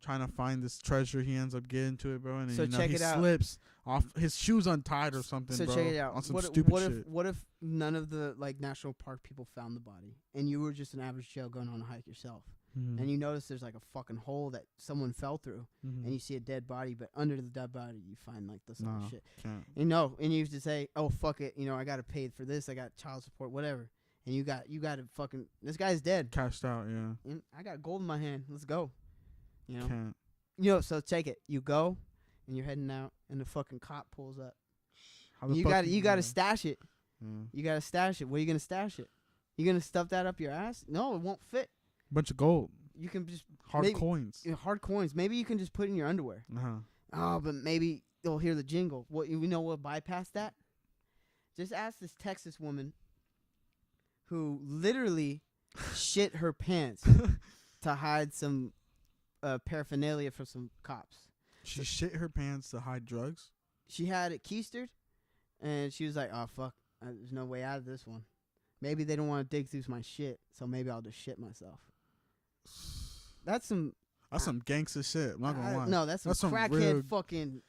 trying to find this treasure. He ends up getting to it, bro. And so check he it out. Slips off, his shoes untied or something. So bro, check it out. On some stupid shit. What if none of the like national park people found the body, and you were just an average Joe going on a hike yourself? And you notice there's like a fucking hole that someone fell through, and you see a dead body, but under the dead body you find like this other shit. Can't. And you used to say, "Oh fuck it, I got to pay for this. I got child support, whatever." And you got to fucking this guy's dead, cashed out, yeah. And I got gold in my hand. Let's go. Can't. So take it. You go, and you're heading out, and the fucking cop pulls up. You got to stash it. You got to stash it. Where are you gonna stash it? You gonna stuff that up your ass? No, it won't fit. Bunch of gold. You can just hard coins. Hard coins. Maybe you can just put it in your underwear. Oh, but maybe they'll hear the jingle. What we'll bypass that. Just ask this Texas woman who literally shit her pants to hide some paraphernalia for some cops. She shit her pants to hide drugs? She had it keistered, and she was like, "Oh fuck, there's no way out of this one. Maybe they don't want to dig through my shit, so maybe I'll just shit myself." That's some gangster shit. I'm not gonna lie. No, that's some crackhead fucking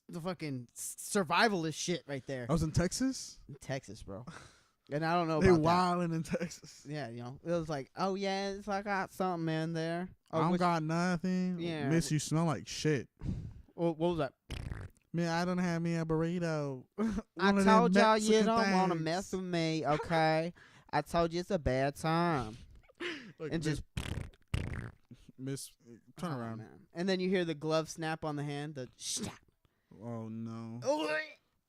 the fucking survivalist shit right there. I was in Texas. In Texas, bro. And I don't know They about that. wilding in Texas. Yeah, you know, it was like, oh yeah, it's like I got something in there. Oh, I don't got nothing. Yeah. Miss, you smell like shit. what was that? Man, I don't have me a burrito. I One of told them y'all you Mexican don't want to things. mess with me, okay? I told you it's a bad time. Like, And just Miss, turn oh, around. man. And then you hear the glove snap on the hand. The snap. Oh no. Oh,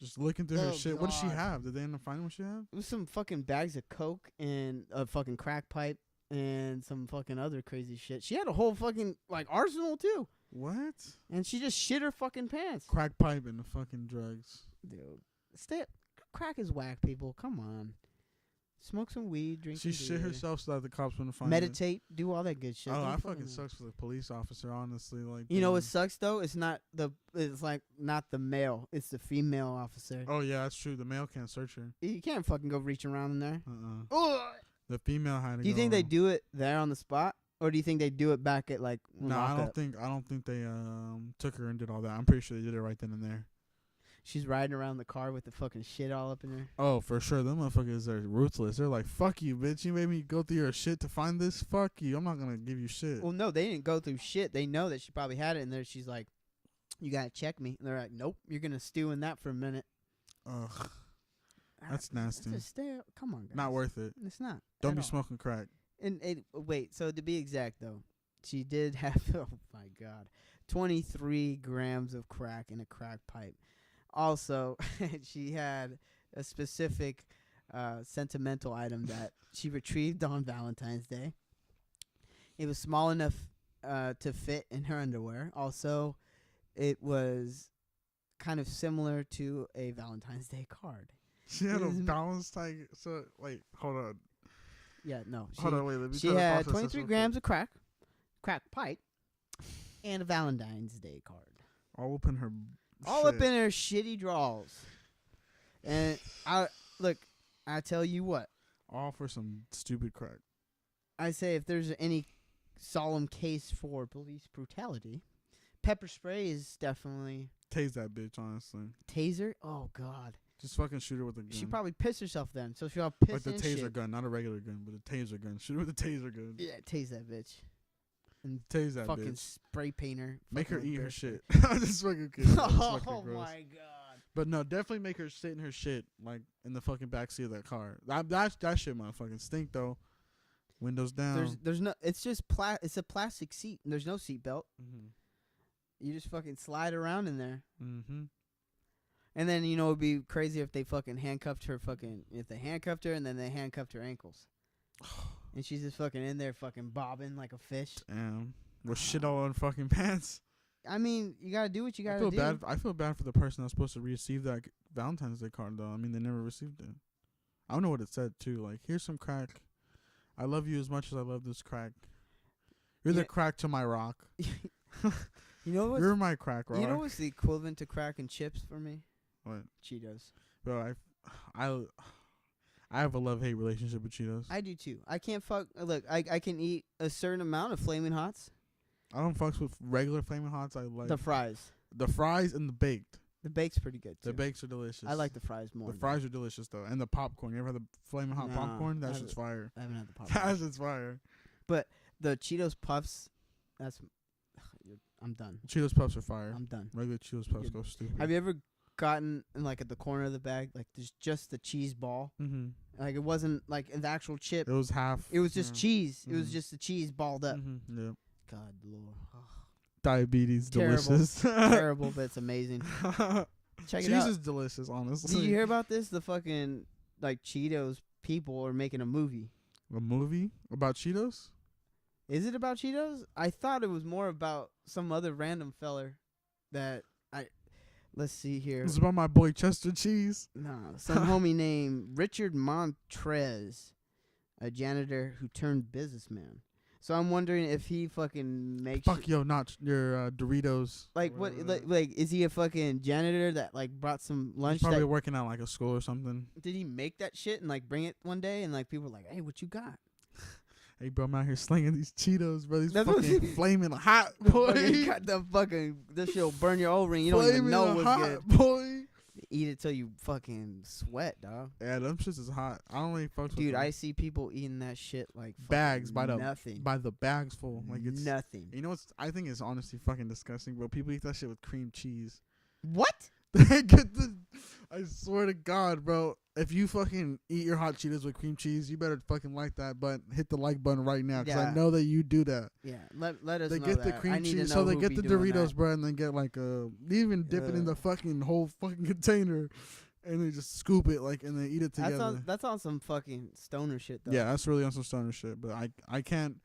Just looking through her Oh, shit. What did she God. have? Did they end up finding what she had? it was some fucking bags of coke and a fucking crack pipe and some fucking other crazy shit. She had a whole fucking like arsenal too, What? and she just shit her fucking pants. Crack pipe and the fucking drugs. Dude, crack is whack, people. Come on, smoke some weed, drink. She some shit beer. herself so that the cops wouldn't find Meditate, do all that good shit. it. Oh, Don't that fucking fucking sucks for the police officer, honestly. Like, You know what damn. sucks though? It's not it's like not the male. It's the female officer. Oh yeah, that's true. The male can't search her. You can't fucking go reach around in there. Ugh. The female had to Do you go. think they do it there on the spot, or do you think they do it back at like No, I lockup? don't think they took her and did all that. I'm pretty sure they did it right then and there. She's riding around the car with the fucking shit all up in her. Oh, for sure. Them motherfuckers are ruthless. They're like, fuck you, bitch. You made me go through your shit to find this. Fuck you. I'm not gonna give you shit. Well, no, they didn't go through shit. They know that she probably had it in there. She's like, "You gotta check me." And they're like, "Nope, you're gonna stew in that for a minute." Ugh. That's nasty. Just stay. Come on, guys. Not worth it. It's not. Don't at be all. smoking crack. And wait, so to be exact though, she did have oh my god, 23 grams of crack in a crack pipe. Also, she had a specific sentimental item that she retrieved on Valentine's Day. It was small enough to fit in her underwear. Also, it was kind of similar to a Valentine's Day card. She had a Isn't- balance tiger. So, wait, hold on. Yeah, no. Hold on, wait. Let me She try to had process this 23 real grams of crack pipe, and a Valentine's Day card. quick. All up in her. All up in her shitty drawers. And I tell you what. All for some stupid crack. I say if there's any solemn case for police brutality, pepper spray is definitely Tase that bitch, honestly. taser. Oh God, Just fucking shoot her with a gun. she probably pissed herself then, so she'll have like piss the and taser shit. gun, not a regular gun, but a taser gun. Shoot her with a taser gun. Yeah, tase that bitch. And Tase that fucking bitch. spray paint her. Make her fucking eat her bear shit. spray. I'm just fucking kidding. That's Oh fucking gross. my God. But no, definitely make her sit in her shit, like in the fucking backseat of that car. That shit motherfucking stink though. Windows down. There's no. It's just it's a plastic seat. And there's no seat belt. Mm-hmm. You just fucking slide around in there. Mm-hmm. And then, you know, it'd be crazy if they fucking handcuffed her if they handcuffed her and then they handcuffed her ankles. And she's just fucking in there fucking bobbing like a fish. Damn. With shit all on fucking pants. I mean, you gotta do what you I gotta feel do. bad. I feel bad for the person that's supposed to receive that Valentine's Day card though. I mean, they never received it. I don't know what it said too. Like, here's some crack. I love you as much as I love this crack. You're Yeah. the crack to my rock. You know what's, You're my crack rock. you know what's the equivalent to crack and chips for me? What? Cheetos. Bro, I have a love-hate relationship with Cheetos. I do too. I can't fuck. Look, I can eat a certain amount of Flamin' Hots. I don't fucks with regular Flamin' Hots. I like The fries. the fries and the baked. The bake's pretty good too. The bakes are delicious. I like the fries more. The fries are delicious though, and the popcorn. You ever had the Flamin' Hot Nah, popcorn? That I shit's fire. I haven't had the popcorn. That shit's fire. The Cheetos Puffs. I'm done. Cheetos Puffs are fire. I'm done. Regular Cheetos Puffs Yeah. go stupid. Have you ever gotten like at the corner of the bag, like there's just the cheese ball? Mm-hmm. Like it wasn't like the actual chip. It was half. It was just cheese. It was Mhm. just the cheese balled up. Mm-hmm. Yeah. God, Lord. Diabetes, Terrible. delicious. Terrible, but it's amazing. Check Cheese it out. is delicious, honestly. Did you hear about this? The fucking like Cheetos people are making a movie. A movie about Cheetos? Is it about Cheetos? I thought it was more about some other random feller that let's see here. It's about my boy Chester Cheese. No, some homie named Richard Montrez, a janitor who turned businessman. So I'm wondering if he fucking makes Fuck yo, not your Doritos. like what Whatever. like is he a fucking janitor that like brought some lunch? He's probably That, working at like a school or something. did he make that shit and like bring it one day and like people were like, hey, what you got? Hey, bro, I'm out here slinging these Cheetos, bro. These That's what fucking he- flaming hot, You boy. got the fucking. This shit'll burn your O-ring. You don't even Flaming know what's hot, good. boy. Eat it till you fucking sweat, dog. Yeah, them shits is hot. I don't really fuck with Dude, them. I see people eating that shit like Bags by the nothing. by the bags full. Like it's nothing. You know what's? I think it's honestly fucking disgusting, bro. People eat that shit with cream cheese. What? They get the. I swear to God, bro. If you fucking eat your hot Cheetos with cream cheese, you better fucking like that button. Hit the like button right now, because I know that you do that. Yeah, let us They know get that. the cream I need cheese, to so know they who get be the doing Doritos, that. bro, and then get like a. They even dip it in the fucking whole fucking container, and they just scoop it like, and they eat it together. That's on some fucking stoner shit though. Yeah, that's really on some stoner shit, but I can't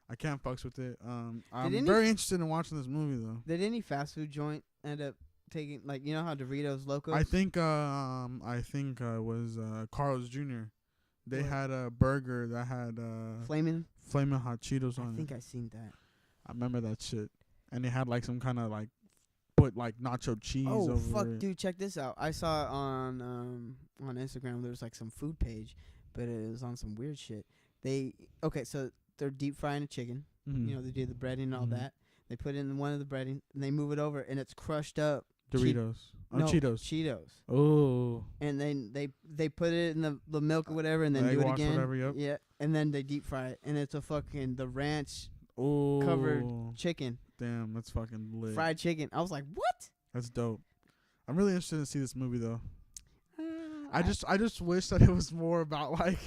fucks with it. I'm any- very interested in watching this movie though. Did any fast food joint end up taking, like, you know how Doritos Locos? I think it was Carl's Jr. They What? had a burger that had Flaming. hot Cheetos I on think it. I seen that. I remember that shit, and they had like some kind of like put like nacho cheese Oh over fuck, it. dude, check this out. I saw it on Instagram. There was like some food page, but it was on some weird shit. So they're deep frying a chicken. Mhm. You know, they do the breading and all Mhm. that. They put it in one of the breading and they move it over, and it's crushed up Doritos. no, Cheetos. Cheetos. Oh. And then they put it in the milk or whatever, and then Egg do it wash, again. whatever, yep. Yeah, and then they deep fry it, and it's a fucking the ranch Oh. covered chicken, Damn, that's fucking lit. fried chicken. I was like, what? That's dope. I'm really interested to see this movie though. Uh, I just wish that it was more about like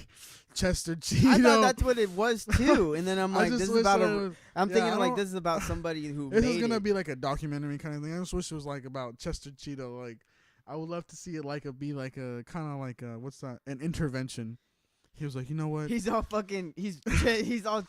Chester Cheeto. I thought that's what it was too, and then I'm I like, just this is wish about that a. it was- I'm yeah, thinking I like don't- this is about somebody who This made is gonna it. be like a documentary kind of thing. I just wish it was like about Chester Cheeto. Like, I would love to see it like be like a kind of like a what's that? An intervention. He was like, you know what? He's all fucking. He's all.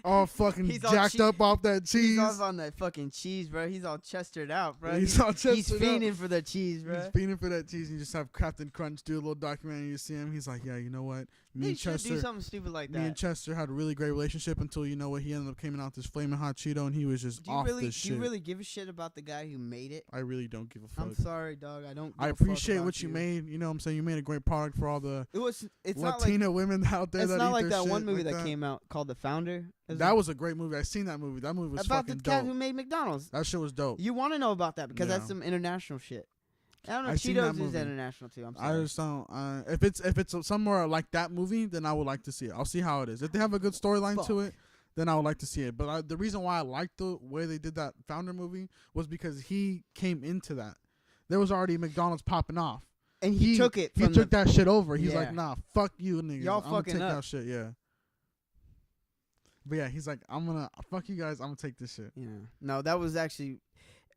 all fucking he's all jacked up off that He's cheese. off on that fucking cheese, bro. He's all chestered out, bro. He's all He's chested up. fiending for the cheese, bro. He's fiending for that cheese. And you just have Captain Crunch do a little documentary. You see him. He's like, yeah, you know what? Me They and should do Chester. something stupid like Me and that. Chester had a really great relationship until you know what he ended up coming out this flaming hot Cheeto and he was just Do you off really? this Do shit. you really give a shit about the guy who made it? I really don't give a fuck. I'm sorry, dog. I don't. Give I a fuck appreciate about what you made. You know what I'm saying? You made a great product for all the It was. It's not like. Latina women out there It's that not eat like their that shit one movie like that came out called The Founder. That was a great movie. I seen that movie. That movie was about fucking the cat dope. who made McDonald's. That shit was dope. You want to know about that because that's Yeah. some international shit. I don't know. I seen that Cheetos is movie. international too. I'm I sorry. just don't. If it's somewhere like that movie, then I would like to see it. I'll see how it is. If they have a good storyline to it, then I would like to see it. But the reason why I liked the way they did that Founder movie was because he came into that. There was already McDonald's popping off. And he took it. He From took that shit over. He's Yeah. like, nah, fuck you niggas. Y'all I'm gonna fucking take up. that shit. Yeah. But yeah, he's like, I'm gonna fuck you guys. I'm gonna take this shit. Yeah. No, that was actually.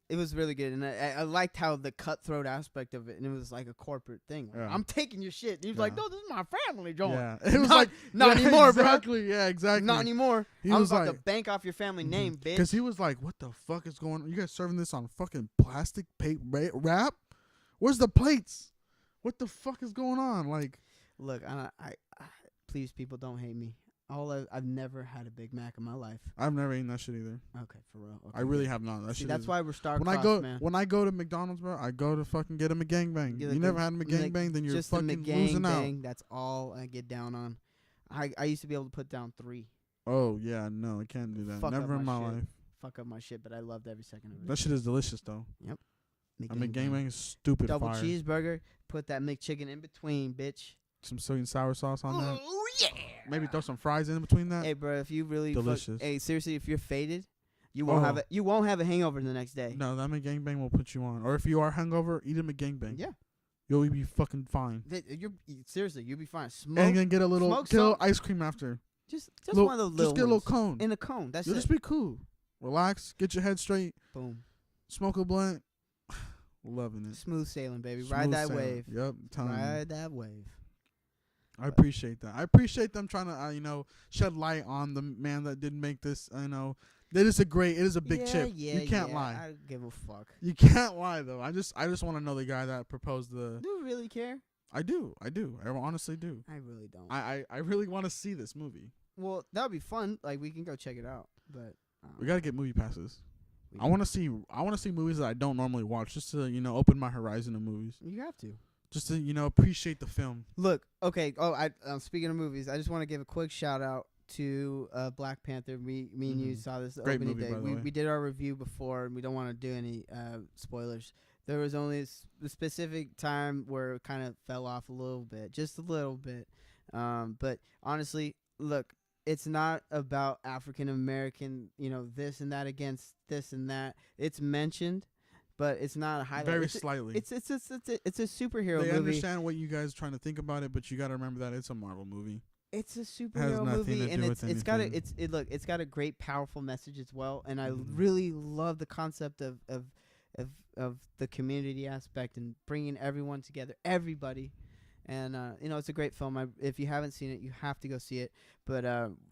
It was really good, and I liked how the cutthroat aspect of it, and it was like a corporate thing. Like, Yeah. I'm taking your shit. And he was like, Yeah. "No, this is my family joint." Yeah, it was Not- like not yeah, anymore, bro. exactly. Yeah, exactly. Not anymore. He I'm was about to like- bank off your family name, bitch. Because he was like, "What the fuck is going on? You guys serving this on fucking plastic wrap? Where's the plates? What the fuck is going on?" Like, Look, I please, people, don't hate me. I've never had a Big Mac in my life. I've never eaten that shit either. Okay, for real. Okay, I really good. have not. That See, shit that's is, why we're when man. I go to McDonald's, bro, I go to fucking get a McGangbang. Get You like never a- had a McGangbang, then you're just fucking a losing out. McGangbang. That's all I get down on. I used to be able to put down 3. Oh yeah, no, I can't do that. Fuck Never up in my my shit. life. Fuck up my shit, but I loved every second of it. That shit is delicious though. A McGangbang is stupid Double fire. cheeseburger. Put that McChicken in between, bitch. Some sweet and sour sauce on that. Oh yeah. Maybe throw some fries in between that. Hey, bro, if you really Delicious. hey, seriously, if you're faded, you won't have it. You won't have a hangover the next day. No, that McGangbang will put you on. Or if you are hungover, eat a McGangbang. Yeah. You'll be fucking fine. Seriously, you'll be fine. And Smoke. then get a little smoke kill some- ice cream after. Just Little- one of those little Just get a little ones. cone. In a cone. That's You'll it. just be cool. Relax. Get your head straight. Boom. Smoke a blunt. Loving it. Smooth sailing, baby. Ride Smooth that sailing. wave. Yep. Telling you. Ride that wave. I appreciate that. I appreciate them trying to, shed light on the man that did make this. It is a big chip. Yeah, you can't yeah. lie. I don't give a fuck. You can't lie though. I just want to know the guy that proposed the. Do you really care? I do. I honestly do. I really don't. I really want to see this movie. Well, that would be fun. Like, we can go check it out. But We gotta get movie passes. we I want to see movies that I don't normally watch, just to open my horizon of movies, You have to. just to appreciate the film. Look, okay. Oh, speaking of movies, I just want to give a quick shout out to Black Panther. Me and you saw this Great opening movie, day. by the way. We did our review before, and we don't want to do any spoilers. There was only a specific time where it kind of fell off a little bit, just a little bit. But honestly, look, it's not about African American, this and that against this and that. It's mentioned, but it's not a highlight. Very slightly. It's a superhero They movie. understand what you guys are trying to think about it, but you got to remember that it's a Marvel movie. It's a superhero nothing movie, to and do with it's got anything. it's got a great, powerful message as well. And I Mhm. really love the concept of the community aspect and bringing everyone together, everybody. And it's a great film. If you haven't seen it, you have to go see it. But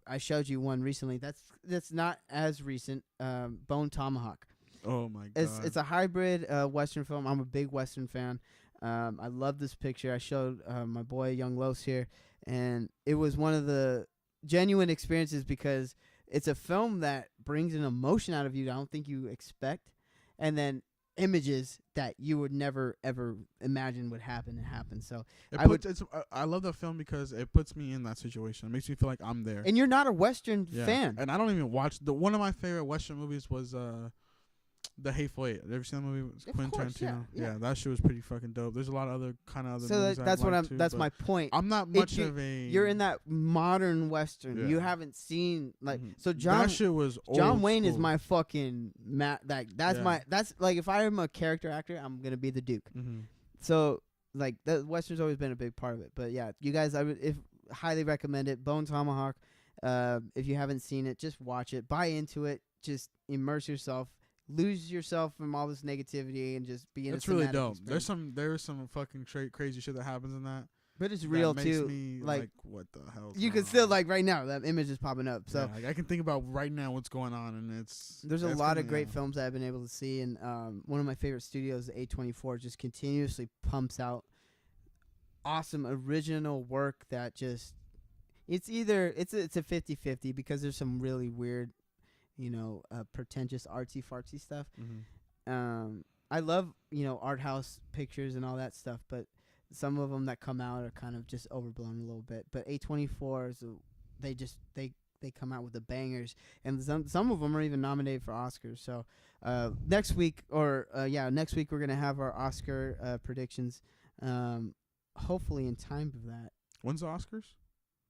I showed you one recently. That's not as recent. Bone Tomahawk. Oh my god! It's a hybrid Western film. I'm a big Western fan. I love this picture. I showed my boy Young Los here, and it was one of the genuine experiences because it's a film that brings an emotion out of you that I don't think you expect, and then images that you would never ever imagine would happen and happen. So I love the film because it puts me in that situation. It makes me feel like I'm there. And you're not a Western fan, and I don't even watch one of my favorite Western movies was The Hateful Eight. Have you ever seen that movie? It's Quentin Tarantino. Yeah, that shit was pretty fucking dope. There's a lot of other movies. That's my point. I'm not much of a. You're in that modern Western. Yeah. You haven't seen so that shit was John Wayne school. is my fucking that's like if I am a character actor, I'm gonna be the Duke. Mm-hmm. So like the Western's always been a big part of it. But yeah, you guys, I would highly recommend it. Bone Tomahawk. If you haven't seen it, just watch it. Buy into it. Just immerse yourself. Lose yourself from all this negativity and just be in. It's really dope. There's some fucking crazy shit that happens in that. But it's real makes too. Me like what the hell? You can still right now that image is popping up. So I can think about right now what's going on, and there's a lot of great films that I've been able to see, and one of my favorite studios, A24, just continuously pumps out awesome original work that just it's a 50-50 because there's some really weird, pretentious artsy fartsy stuff. Mm-hmm. I love art house pictures and all that stuff, but some of them that come out are kind of just overblown a little bit. But A24 they come out with the bangers, and some of them are even nominated for Oscars. So next week we're gonna have our Oscar predictions. Hopefully in time for that. When's the Oscars?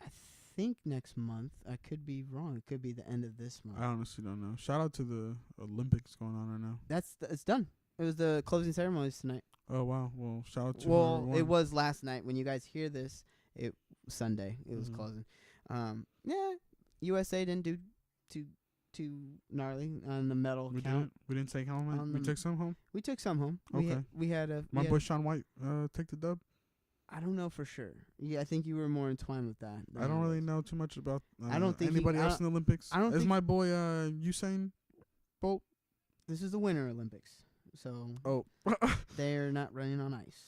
I think next month. I could be wrong. It could be the end of this month. I honestly don't know. Shout out to the Olympics going on right now. It's done. It was the closing ceremonies tonight. Oh wow. Well, shout out to. Well, it was last night. When you guys hear this, it Sunday. It was closing. USA didn't do too gnarly on the medal count. We didn't take home. We took some home. We took some home. Okay. We had my boy Shaun White take the dub. I don't know for sure. Yeah, I think you were more entwined with that. I don't really know too much about. I don't think anybody else in the Olympics. I don't. Is my boy Usain Bolt? This is the Winter Olympics, so they're not running on ice.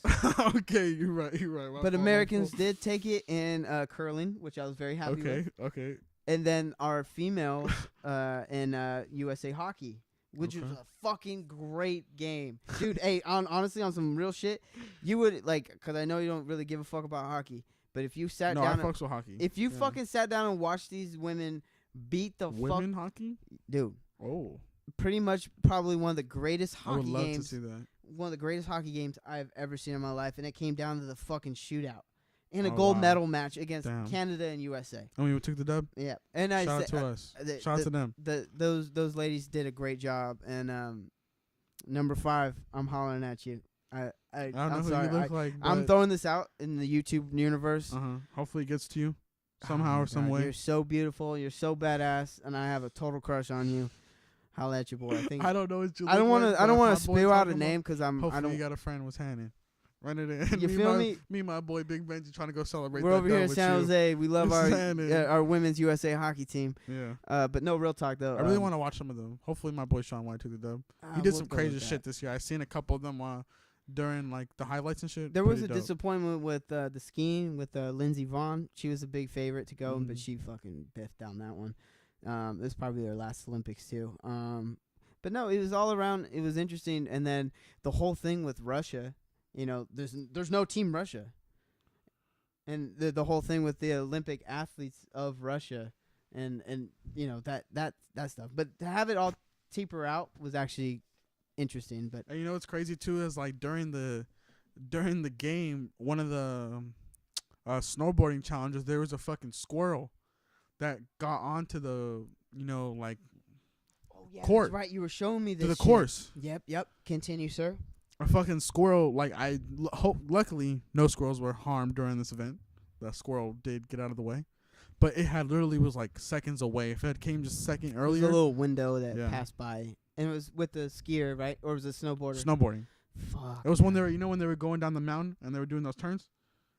Okay, you're right. But Americans did take it in curling, which I was very happy with. Okay. And then our females in USA Hockey, which was a fucking great game. Dude, hey, honestly, on some real shit, you would, because I know you don't really give a fuck about hockey, but if you sat down... I fucks with hockey. If you fucking sat down and watched these women beat the Women hockey? Dude. Oh. Pretty much probably one of the greatest hockey games. I would love to see that. One of the greatest hockey games I've ever seen in my life, and it came down to the fucking shootout. In a gold medal match against Canada and USA. And we took the dub? Yeah. And shout out to us. Shout out to them. Those ladies did a great job. And number 5, I'm hollering at you. I don't know who you look like. I'm throwing this out in the YouTube universe. Hopefully it gets to you somehow or some way. You're so beautiful. You're so badass. And I have a total crush on you. Holla at your boy. I don't know what you look I don't want to spew out a about. name because Hopefully you got a friend with Hannon. Run it in. You feel me? Me and my boy Big Benji trying to go celebrate. We're over here in San Jose. We love our women's USA hockey team. Yeah. But no, real talk though. I really want to watch some of them. Hopefully my boy Shaun White took the dub. He did some crazy shit this year. I seen a couple of them during the highlights and shit. There was a disappointment with the skiing with Lindsey Vonn. She was a big favorite to go, but she fucking biffed down that one. It was probably their last Olympics too. But no, it was all around. It was interesting, and then the whole thing with Russia. There's no Team Russia, and the whole thing with the Olympic athletes of Russia, and you know that stuff. But to have it all taper out was actually interesting. But And you know what's crazy too is like during the game, one of the snowboarding challenges, there was a fucking squirrel that got onto the like oh yeah, court. that's right. You were showing me this to the shit. course. Yep. Continue, sir. A fucking squirrel. Like luckily no squirrels were harmed during this event. The squirrel did get out of the way, but it had literally was like seconds away. If it came just a second earlier, There was a little window that passed by, and it was with the skier, right, or was it a snowboarder? Snowboarding. Fuck. It was when they were when they were going down the mountain and they were doing those turns,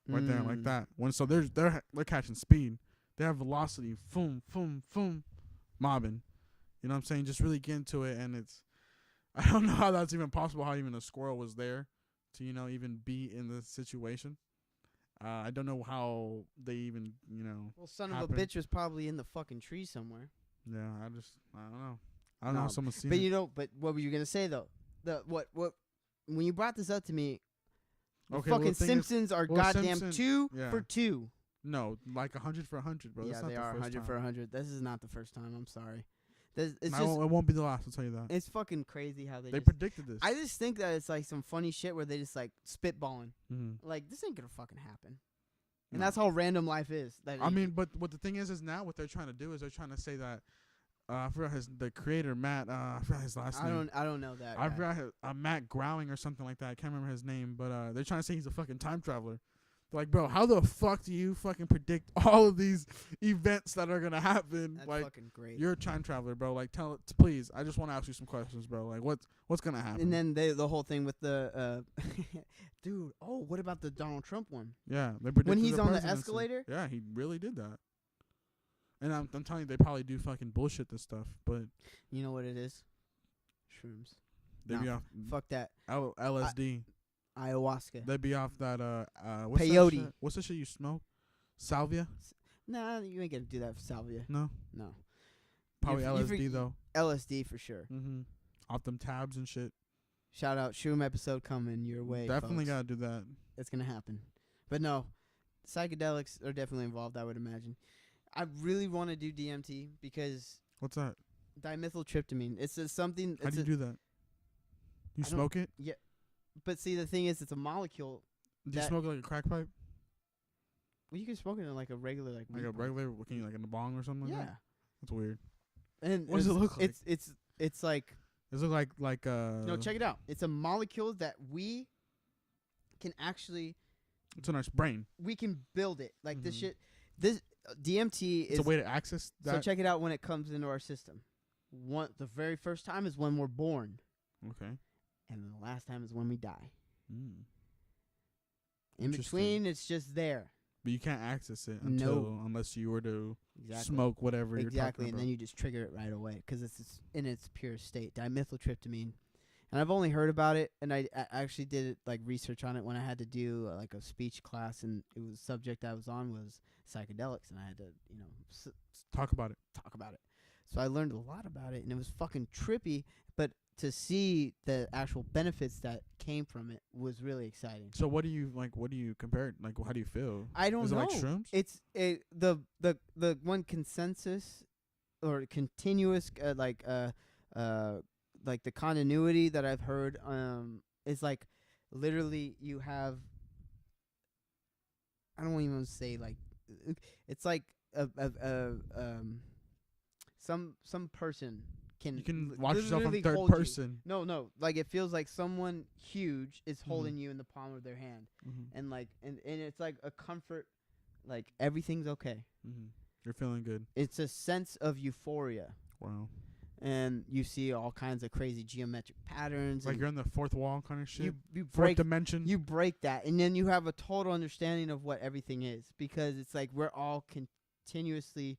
right there like that. So they're catching speed. They have velocity. Boom, boom, boom, mobbing. You know what I'm saying? Just really get into it, and it's. I don't know how that's even possible. How even a squirrel was there to even be in this situation. I don't know how they even Well, son happened. of a bitch was probably in the fucking tree somewhere. Yeah, I don't know. I don't know how someone's seen But it. but what were you gonna say though? What when you brought this up to me? Okay, fucking the thing Simpsons are goddamn Simpson, 2 yeah. for 2. No, like 100 for 100, bro. Yeah, That's not they the are first 100 time. for 100. This is not the first time. I'm sorry. It's No, just it won't be the last. I'll tell you that. it's fucking crazy how they just, predicted this. I just think that it's like some funny shit where they just like spitballing. Mm-hmm. Like this ain't gonna fucking happen. And No. that's how random life is. I mean, but what the thing is now what they're trying to do is they're trying to say that I forgot the creator Matt. I forgot his last name. I don't know that. I guy. forgot Matt Growing or something like that. I can't remember his name, but they're trying to say he's a fucking time traveler. They're like, bro, how the fuck do you fucking predict all of these events that are gonna happen? That's like, fucking great. you're a time traveler, bro. Like, please. I just want to ask you some questions, bro. Like, what's gonna happen? And then the whole thing with the dude. Oh, what about the Donald Trump one? Yeah, they predicted When he's on the presidency. escalator? Yeah, he really did that. And I'm telling you, they probably do fucking bullshit this stuff, but You know what it is? Shrooms. they be off Fuck that. LSD. Ayahuasca. They'd be off that what's that Peyote. shit? What's the shit you smoke? Salvia? Nah, you ain't gonna do that for salvia. No, No. probably You LSD though. LSD for sure. Mm-hmm. Off them tabs and shit. Shout out Shroom episode coming your way. Definitely folks. gotta do that. It's gonna happen. But no, psychedelics are definitely involved, I would imagine. I really want to do DMT because What's that? dimethyltryptamine. It's something. How do you do that? You I don't- smoke it? But see, the thing is, it's a molecule. Do you that- smoke it like a crack pipe? Well, you can smoke it in like a regular Like weed a pipe. regular, can you like in a bong or something like Yeah. that? That's weird. And What does it look like? It's like Does it look like no, check it out. It's a molecule that we can actually It's in our brain. we can build it. Like this Mhm. shit. This DMT It's is a way to access so that. check it out when it comes into our system. The very first time is when we're born, Okay. and then the last time is when we die. Mm. In Interesting. between, it's just there. But you can't access it No. unless you were to Exactly. smoke whatever you're Exactly, talking and about. then you just trigger it right away because it's in its pure state, dimethyltryptamine. And I've only heard about it, and I actually did like research on it when I had to do like a speech class, and it was subject I was on was psychedelics, and I had to Talk about it. talk about it. So I learned a lot about it, and it was fucking trippy. But to see the actual benefits that came from it was really exciting. So what do you like? What do you compare it? Like, how do you feel? I don't Is know. it like shrooms? It's the one consensus or continuous like the continuity that I've heard is like literally you have I don't even say like it's like some person You can l- watch yourself from literally third hold you. person. No, like it feels like someone huge is Mhm. holding you in the palm of their hand, Mm-hmm. and like and it's like a comfort, like everything's okay. Mm-hmm. You're feeling good. It's a sense of euphoria, Wow. and you see all kinds of crazy geometric patterns. Like and you're in the fourth wall kind of shit. you Fourth break dimension. you break that, and then you have a total understanding of what everything is because it's like we're all continuously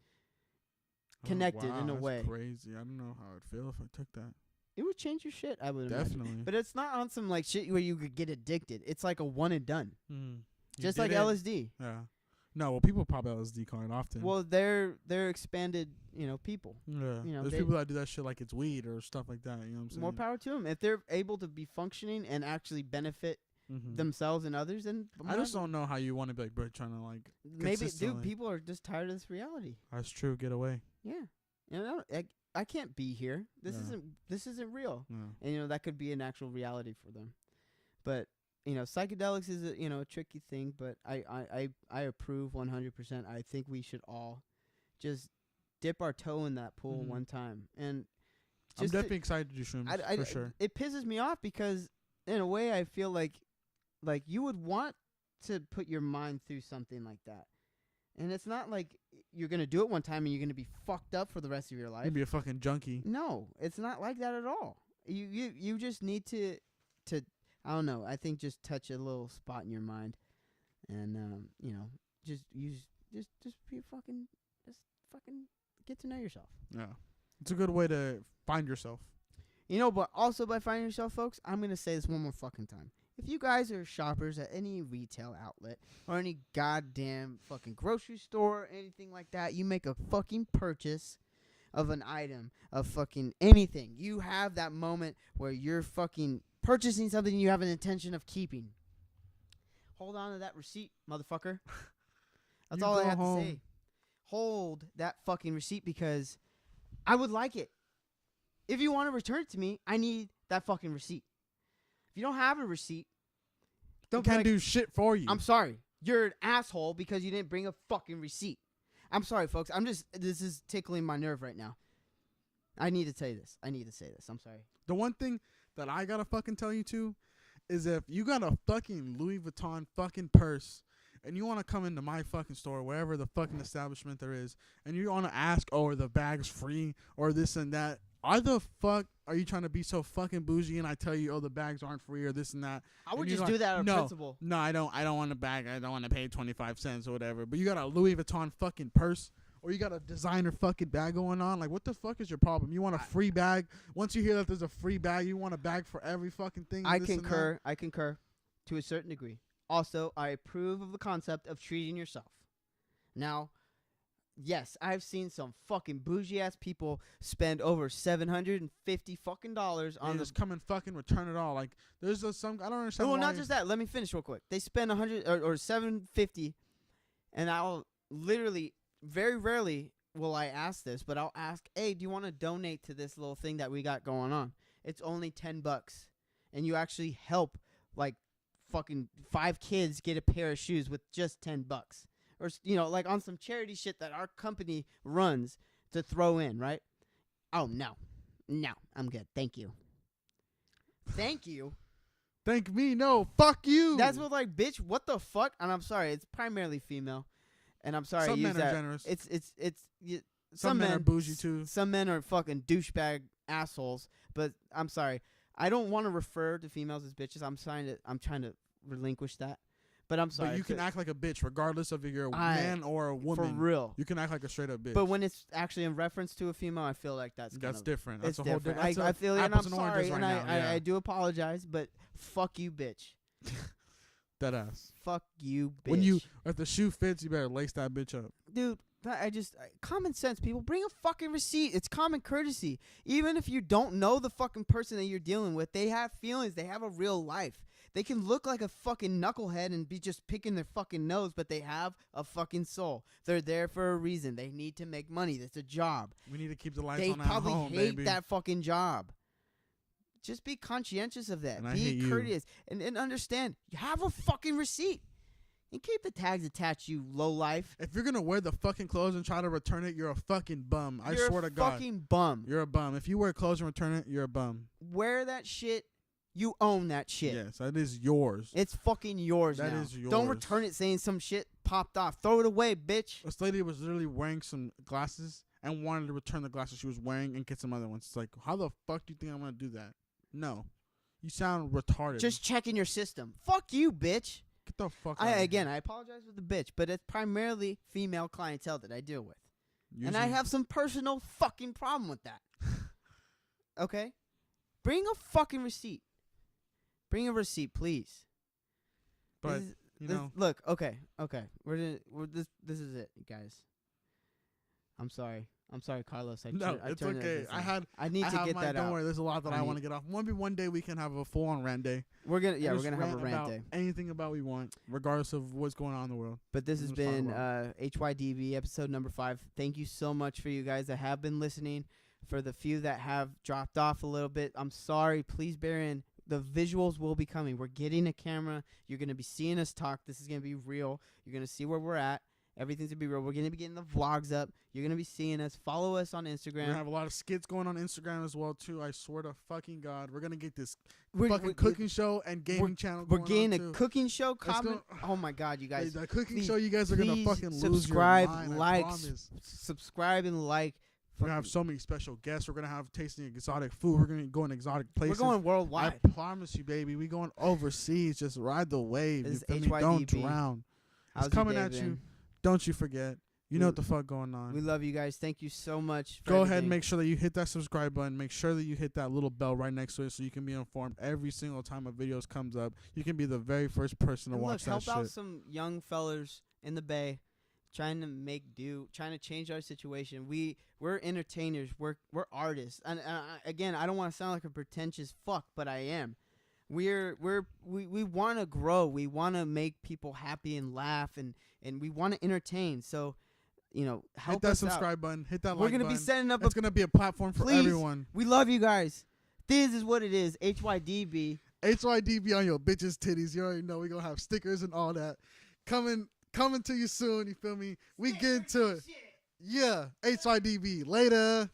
connected wow, in a that's way. Crazy. I don't know how I'd feel if I took that. It would change your shit, I would imagine. Definitely. But it's not on some like shit where you could get addicted. It's like a one and done, Mm. just like LSD. Yeah. No, well, people pop LSD quite often. Well, they're expanded, people. yeah. you know, There's they- people that do that shit like it's weed or stuff like that. You know what I'm saying? More power to them if they're able to be functioning and actually benefit themselves and others, then I just don't know how you want to be like, bro, trying to like. Maybe, dude, people are just tired of this reality. That's true. Get away. Yeah, I can't be here. This isn't real. And that could be an actual reality for them. But psychedelics is a tricky thing. But I approve 100%. I think we should all just dip our toe in that pool one time. And I'm definitely excited to do shrooms for sure. It pisses me off because in a way I feel like you would want to put your mind through something like that. And it's not like you're going to do it one time and you're going to be fucked up for the rest of your life. You'd be a fucking junkie. No, it's not like that at all. You just need to I don't know, I think just touch a little spot in your mind and just be fucking get to know yourself. Yeah. It's a good way to find yourself. But also by finding yourself, folks, I'm going to say this one more fucking time. If you guys are shoppers at any retail outlet or any goddamn fucking grocery store or anything like that, you make a fucking purchase of an item, of fucking anything. You have that moment where you're fucking purchasing something you have an intention of keeping. Hold on to that receipt, motherfucker. That's all I have to say. Hold that fucking receipt because I would like it. If you want to return it to me, I need that fucking receipt. If you don't have a receipt, can't do shit for you. I'm sorry. You're an asshole because you didn't bring a fucking receipt. I'm sorry, folks. This is tickling my nerve right now. I need to say this. I'm sorry. The one thing that I gotta fucking tell you too is if you got a fucking Louis Vuitton fucking purse and you want to come into my fucking store, wherever the fucking establishment there is, and you want to ask, oh, are the bags free or this and that, why the fuck are you trying to be so fucking bougie and I tell you, oh, the bags aren't free or this and that? I would just do that out of principle. No, I don't want a bag. I don't want to pay 25 cents or whatever. But you got a Louis Vuitton fucking purse or you got a designer fucking bag going on. Like, what the fuck is your problem? You want a free bag? Once you hear that there's a free bag, you want a bag for every fucking thing? I concur to a certain degree. Also, I approve of the concept of treating yourself. Now, yes, I've seen some fucking bougie ass people spend over $750 fucking dollars on just come and fucking return it all. Like there's some I don't understand. Well, not just that. Let me finish real quick. They spend $100 or $750, and I'll literally very rarely will I ask this, but I'll ask, hey, do you want to donate to this little thing that we got going on? It's only $10, and you actually help like fucking 5 kids get a pair of shoes with just $10. Or, like on some charity shit that our company runs to throw in, right? Oh, no, I'm good. Thank you. Thank you? Thank me? No, fuck you. That's what, like, bitch, what the fuck? And I'm sorry, it's primarily female. And I'm sorry. Some men are generous. Some men are bougie, too. Some men are fucking douchebag assholes. But I'm sorry. I don't want to refer to females as bitches. I'm trying to relinquish that. But I'm sorry. But you can act like a bitch regardless of if you're a man or a woman. For real. You can act like a straight up bitch. But when it's actually in reference to a female, I feel like that's different. That's it's a whole different. I feel it, and I'm sorry, and I do apologize, but fuck you, bitch. That ass. Fuck you, bitch. If the shoe fits, you better lace that bitch up. Dude, common sense, people. Bring a fucking receipt. It's common courtesy. Even if you don't know the fucking person that you're dealing with, they have feelings. They have a real life. They can look like a fucking knucklehead and be just picking their fucking nose, but they have a fucking soul. They're there for a reason. They need to make money. That's a job. We need to keep the lights on at home, baby. They probably hate that fucking job. Just be conscientious of that. Be courteous. And understand. You have a fucking receipt. And keep the tags attached, you lowlife. If you're going to wear the fucking clothes and try to return it, you're a fucking bum. I swear to God. You're a fucking bum. You're a bum. If you wear clothes and return it, you're a bum. Wear that shit. You own that shit. Yes, that is yours. It's fucking yours now. That is yours. Don't return it saying some shit popped off. Throw it away, bitch. This lady was literally wearing some glasses and wanted to return the glasses she was wearing and get some other ones. It's like, how the fuck do you think I'm going to do that? No. You sound retarded. Just checking your system. Fuck you, bitch. Get the fuck out of here. Again, I apologize for the bitch, but it's primarily female clientele that I deal with. And I have some personal fucking problem with that. Okay? Bring a fucking receipt. Bring a receipt, please. But, look, okay. This is it, guys. I'm sorry, Carlos. No, it's turned it okay. against him. I need to have get mine. that out. Don't worry. There's a lot that I want to get off. Maybe one day we can have a full-on rant day. We're gonna And have a rant rant about day. anything about we want, regardless of what's going on in the world. But this has Let's talk been about HYDB episode number 5. Thank you so much for you guys that have been listening. For the few that have dropped off a little bit, I'm sorry. Please bear in. The visuals will be coming. We're getting a camera. You're going to be seeing us talk. This is going to be real. You're going to see where we're at. Everything's going to be real. We're going to be getting the vlogs up. You're going to be seeing us. Follow us on Instagram. We're going to have a lot of skits going on Instagram as well, too. I swear to fucking God. We're going to get this fucking cooking show and gaming channel We're going getting on, a too. cooking show. Comment. Oh, my God, you guys. The cooking please, show, you guys are going to fucking lose your subscribe, mind, like, I promise. subscribe, and like. We're going to have so many special guests. We're going to have tasting exotic food. We're going to go in exotic places. We're going worldwide. I promise you, baby. We going overseas. Just ride the wave. This You is feel me? Don't HYDB. drown. How's It's your coming day at you. been? Don't you forget. You know what the fuck going on. We love you guys. Thank you so much. For Go ahead and everything. make sure that you hit that subscribe button. Make sure that you hit that little bell right next to it so you can be informed every single time a video comes up. You can be the very first person to And watch look, that help out shit. some young fellers in the Bay trying to make do, trying to change our situation. We're entertainers. We're artists. And again, I don't want to sound like a pretentious fuck, but I am. We want to grow. We want to make people happy and laugh, and we want to entertain. So, help Hit that us subscribe out. button. Hit that We're like gonna button. be setting up. It's going to be a platform for Please. everyone. We love you guys. This is what it is. HYDB. HYDB on your bitches' titties. You already know we're going to have stickers and all that. Coming to you soon. You feel me? We get into it. Yeah. HYDB. Later.